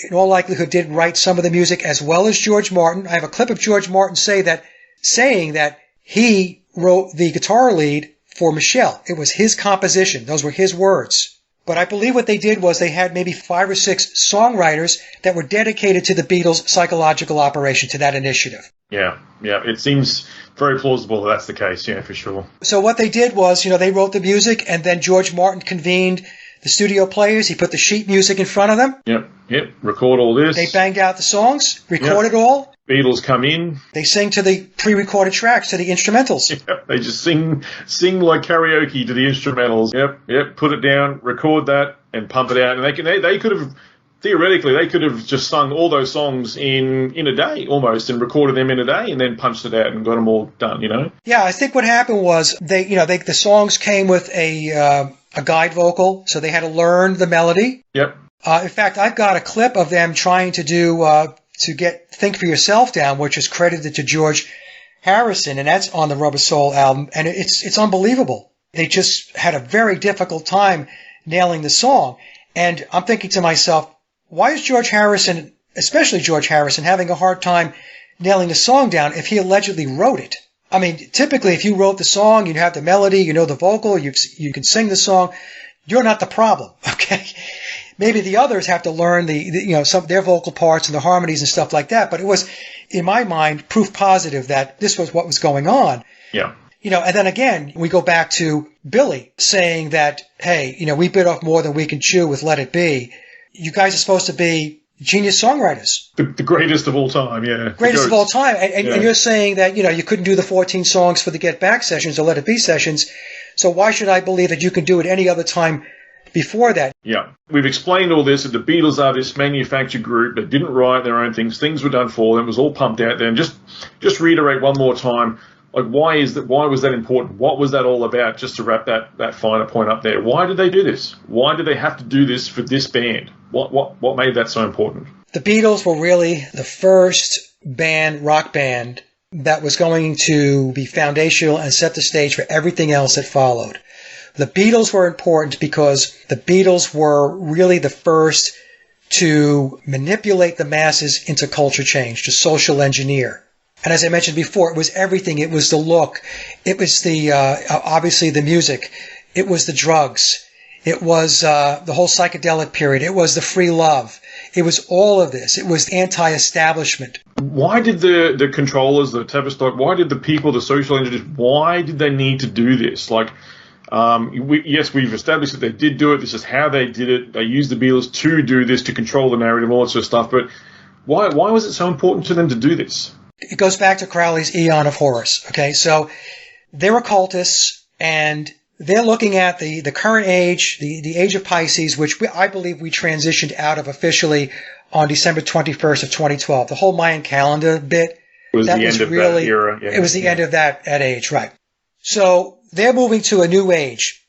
in all likelihood, did write some of the music as well as George Martin. I have a clip of George Martin saying that he wrote the guitar lead for Michelle. It was his composition. Those were his words. But I believe what they did was they had maybe 5 or 6 songwriters that were dedicated to the Beatles' psychological operation, to that initiative. Yeah. It seems very plausible that that's the case, yeah, for sure. So what they did was, they wrote the music, and then George Martin convened the studio players. He put the sheet music in front of them. Yep. Record all this. They banged out the songs, recorded all. Beatles come in. They sing to the pre-recorded tracks, to the instrumentals. Yep. They just sing like karaoke to the instrumentals. Yep. Put it down, record that, and pump it out. And they could have, theoretically, they could have just sung all those songs in a day almost, and recorded them in a day, and then punched it out and got them all done. Yeah, I think what happened was the songs came with a guide vocal, so they had to learn the melody. Yep. In fact, I've got a clip of them trying to do to get "Think for Yourself" down, which is credited to George Harrison, and that's on the Rubber Soul album, and it's unbelievable. They just had a very difficult time nailing the song, and I'm thinking to myself, why is George Harrison, especially George Harrison, having a hard time nailing the song down if he allegedly wrote it? I mean, typically, if you wrote the song, you have the melody, you know the vocal, you can sing the song, you're not the problem, okay? Maybe the others have to learn some their vocal parts and the harmonies and stuff like that. But it was, in my mind, proof positive that this was what was going on. Yeah. And then again, we go back to Billy saying that, hey, we bit off more than we can chew with Let It Be. You guys are supposed to be genius songwriters. The greatest of all time, yeah. Greatest of all time. And you're saying that, you couldn't do the 14 songs for the Get Back sessions or Let It Be sessions. So why should I believe that you can do it any other time before that? Yeah. We've explained all this, that the Beatles are this manufactured group that didn't write their own things. Things were done for them. It was all pumped out there. And just reiterate one more time, like, why was that important? What was that all about? Just to wrap that finer point up there. Why did they do this? Why did they have to do this for this band? What made that so important? The Beatles were really the first rock band, that was going to be foundational and set the stage for everything else that followed. The Beatles were important because the Beatles were really the first to manipulate the masses into culture change, to social engineer. And as I mentioned before, it was everything. It was the look. It was the obviously the music. It was the drugs. It was the whole psychedelic period. It was the free love. It was all of this. It was anti-establishment. Why did the controllers, the Tavistock, why did the people, the social engineers, why did they need to do this? Like, we've established that they did do it. This is how they did it. They used the Beatles to do this, to control the narrative, all that sort of stuff. But why was it so important to them to do this? It goes back to Crowley's Aeon of Horus. Okay, so they're occultists, and they're looking at the current age, the age of Pisces, which I believe we transitioned out of officially on December 21st of 2012. The whole Mayan calendar bit. It was the end of that era. Yeah. It was the end of that age, right. So they're moving to a new age.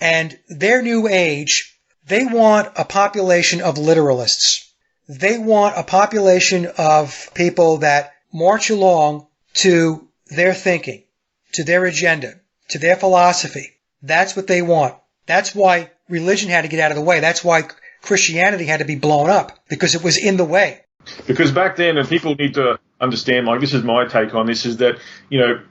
And their new age, they want a population of literalists. They want a population of people that march along to their thinking, to their agenda, to their philosophy. That's what they want. That's why religion had to get out of the way. That's why Christianity had to be blown up, because it was in the way. Because back then, and people need to understand, like, this is my take on this, is that,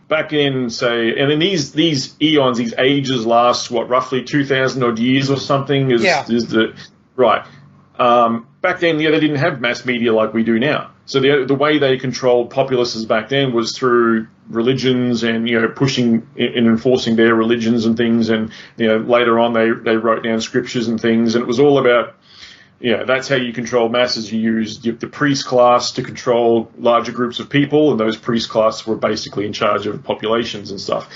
back in, say, and in these eons, these ages last, roughly 2,000 odd years or something? Right. Back then, they didn't have mass media like we do now. So the way they controlled populaces back then was through religions and, pushing and enforcing their religions and things. And, later on they wrote down scriptures and things. And it was all about Yeah, that's how you control masses. You use the priest class to control larger groups of people, and those priest classes were basically in charge of populations and stuff.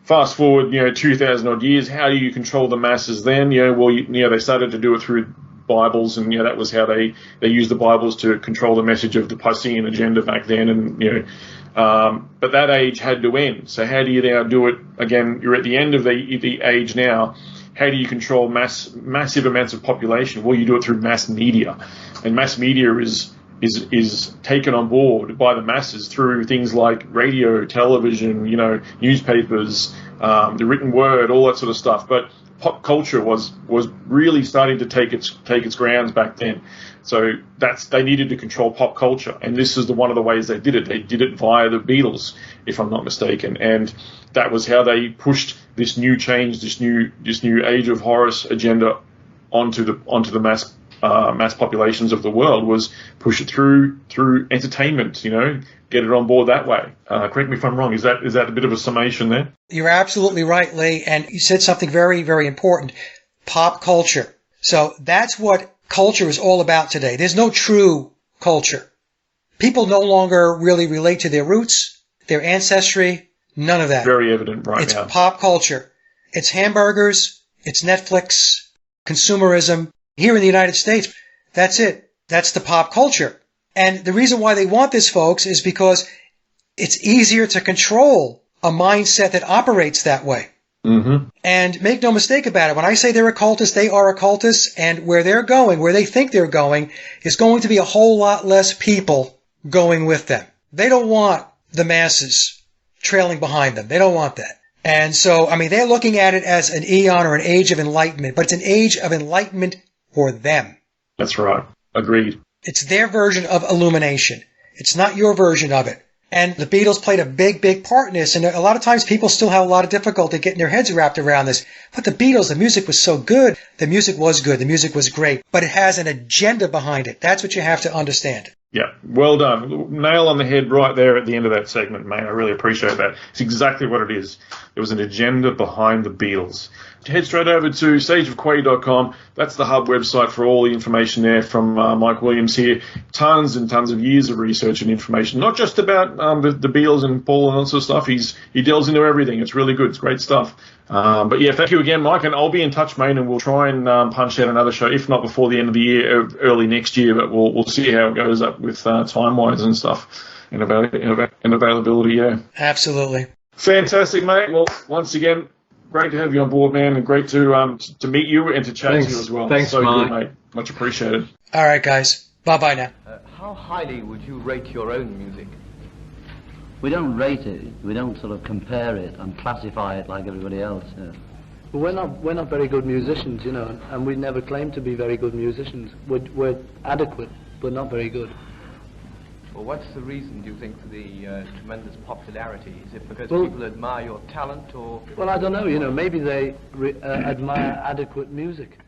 Fast forward, 2,000 odd years. How do you control the masses then? They started to do it through Bibles, and that was how they used the Bibles to control the message of the Piscean agenda back then. And but that age had to end. So how do you now do it again? You're at the end of the age now. How do you control massive amounts of population? Well, you do it through mass media, and mass media is taken on board by the masses through things like radio, television, newspapers, the written word, all that sort of stuff. But pop culture was really starting to take its grounds back then. So they needed to control pop culture, and this is one of the ways they did it. They did it via the Beatles, if I'm not mistaken, and that was how they pushed this new change, this new Age of Horus agenda onto the mass populations of the world. Was push it through entertainment, get it on board that way. Correct me if I'm wrong. Is that a bit of a summation there? You're absolutely right, Lee, and you said something very, very important. Pop culture. So that's what culture is all about today. There's no true culture. People no longer really relate to their roots, their ancestry, none of that. Very evident right now. It's pop culture. It's hamburgers, it's Netflix, consumerism. Here in the United States, that's it. That's the pop culture. And the reason why they want this, folks, is because it's easier to control a mindset that operates that way. Mm-hmm. And make no mistake about it, when I say they're occultists, they are occultists, and where they're going, where they think they're going, is going to be a whole lot less people going with them. They don't want the masses trailing behind them. They don't want that. And so, they're looking at it as an eon or an age of enlightenment, but it's an age of enlightenment for them. That's right. Agreed. It's their version of illumination. It's not your version of it. And the Beatles played a big, big part in this. And a lot of times people still have a lot of difficulty getting their heads wrapped around this. But the Beatles, the music was so good. The music was good. The music was great. But it has an agenda behind it. That's what you have to understand. Yeah, well done. Nail on the head right there at the end of that segment, mate. I really appreciate that. It's exactly what it is. There was an agenda behind the Beatles. Head straight over to sageofquay.com. That's the hub website for all the information there from Mike Williams here. Tons and tons of years of research and information, not just about the Beatles and Paul and all that sort of stuff. He delves into everything. It's really good. It's great stuff. But yeah, thank you again, Mike, and I'll be in touch, mate, and we'll try and punch out another show, if not before the end of the year, early next year, but we'll see how it goes up with time-wise and stuff, and availability, yeah. Absolutely. Fantastic, mate. Well, once again, great to have you on board, man, and great to meet you and to chat to you as well. Thanks, so Mike. good, mate. Much appreciated. All right, guys. Bye-bye now. How highly would you rate your own music? We don't rate it. We don't sort of compare it and classify it like everybody else. Yeah. Well, we're not very good musicians, and we never claim to be very good musicians. We're adequate, but not very good. Well, what's the reason, do you think, for the tremendous popularity? Is it because people admire your talent, or...? Well, I don't know, maybe they admire adequate music.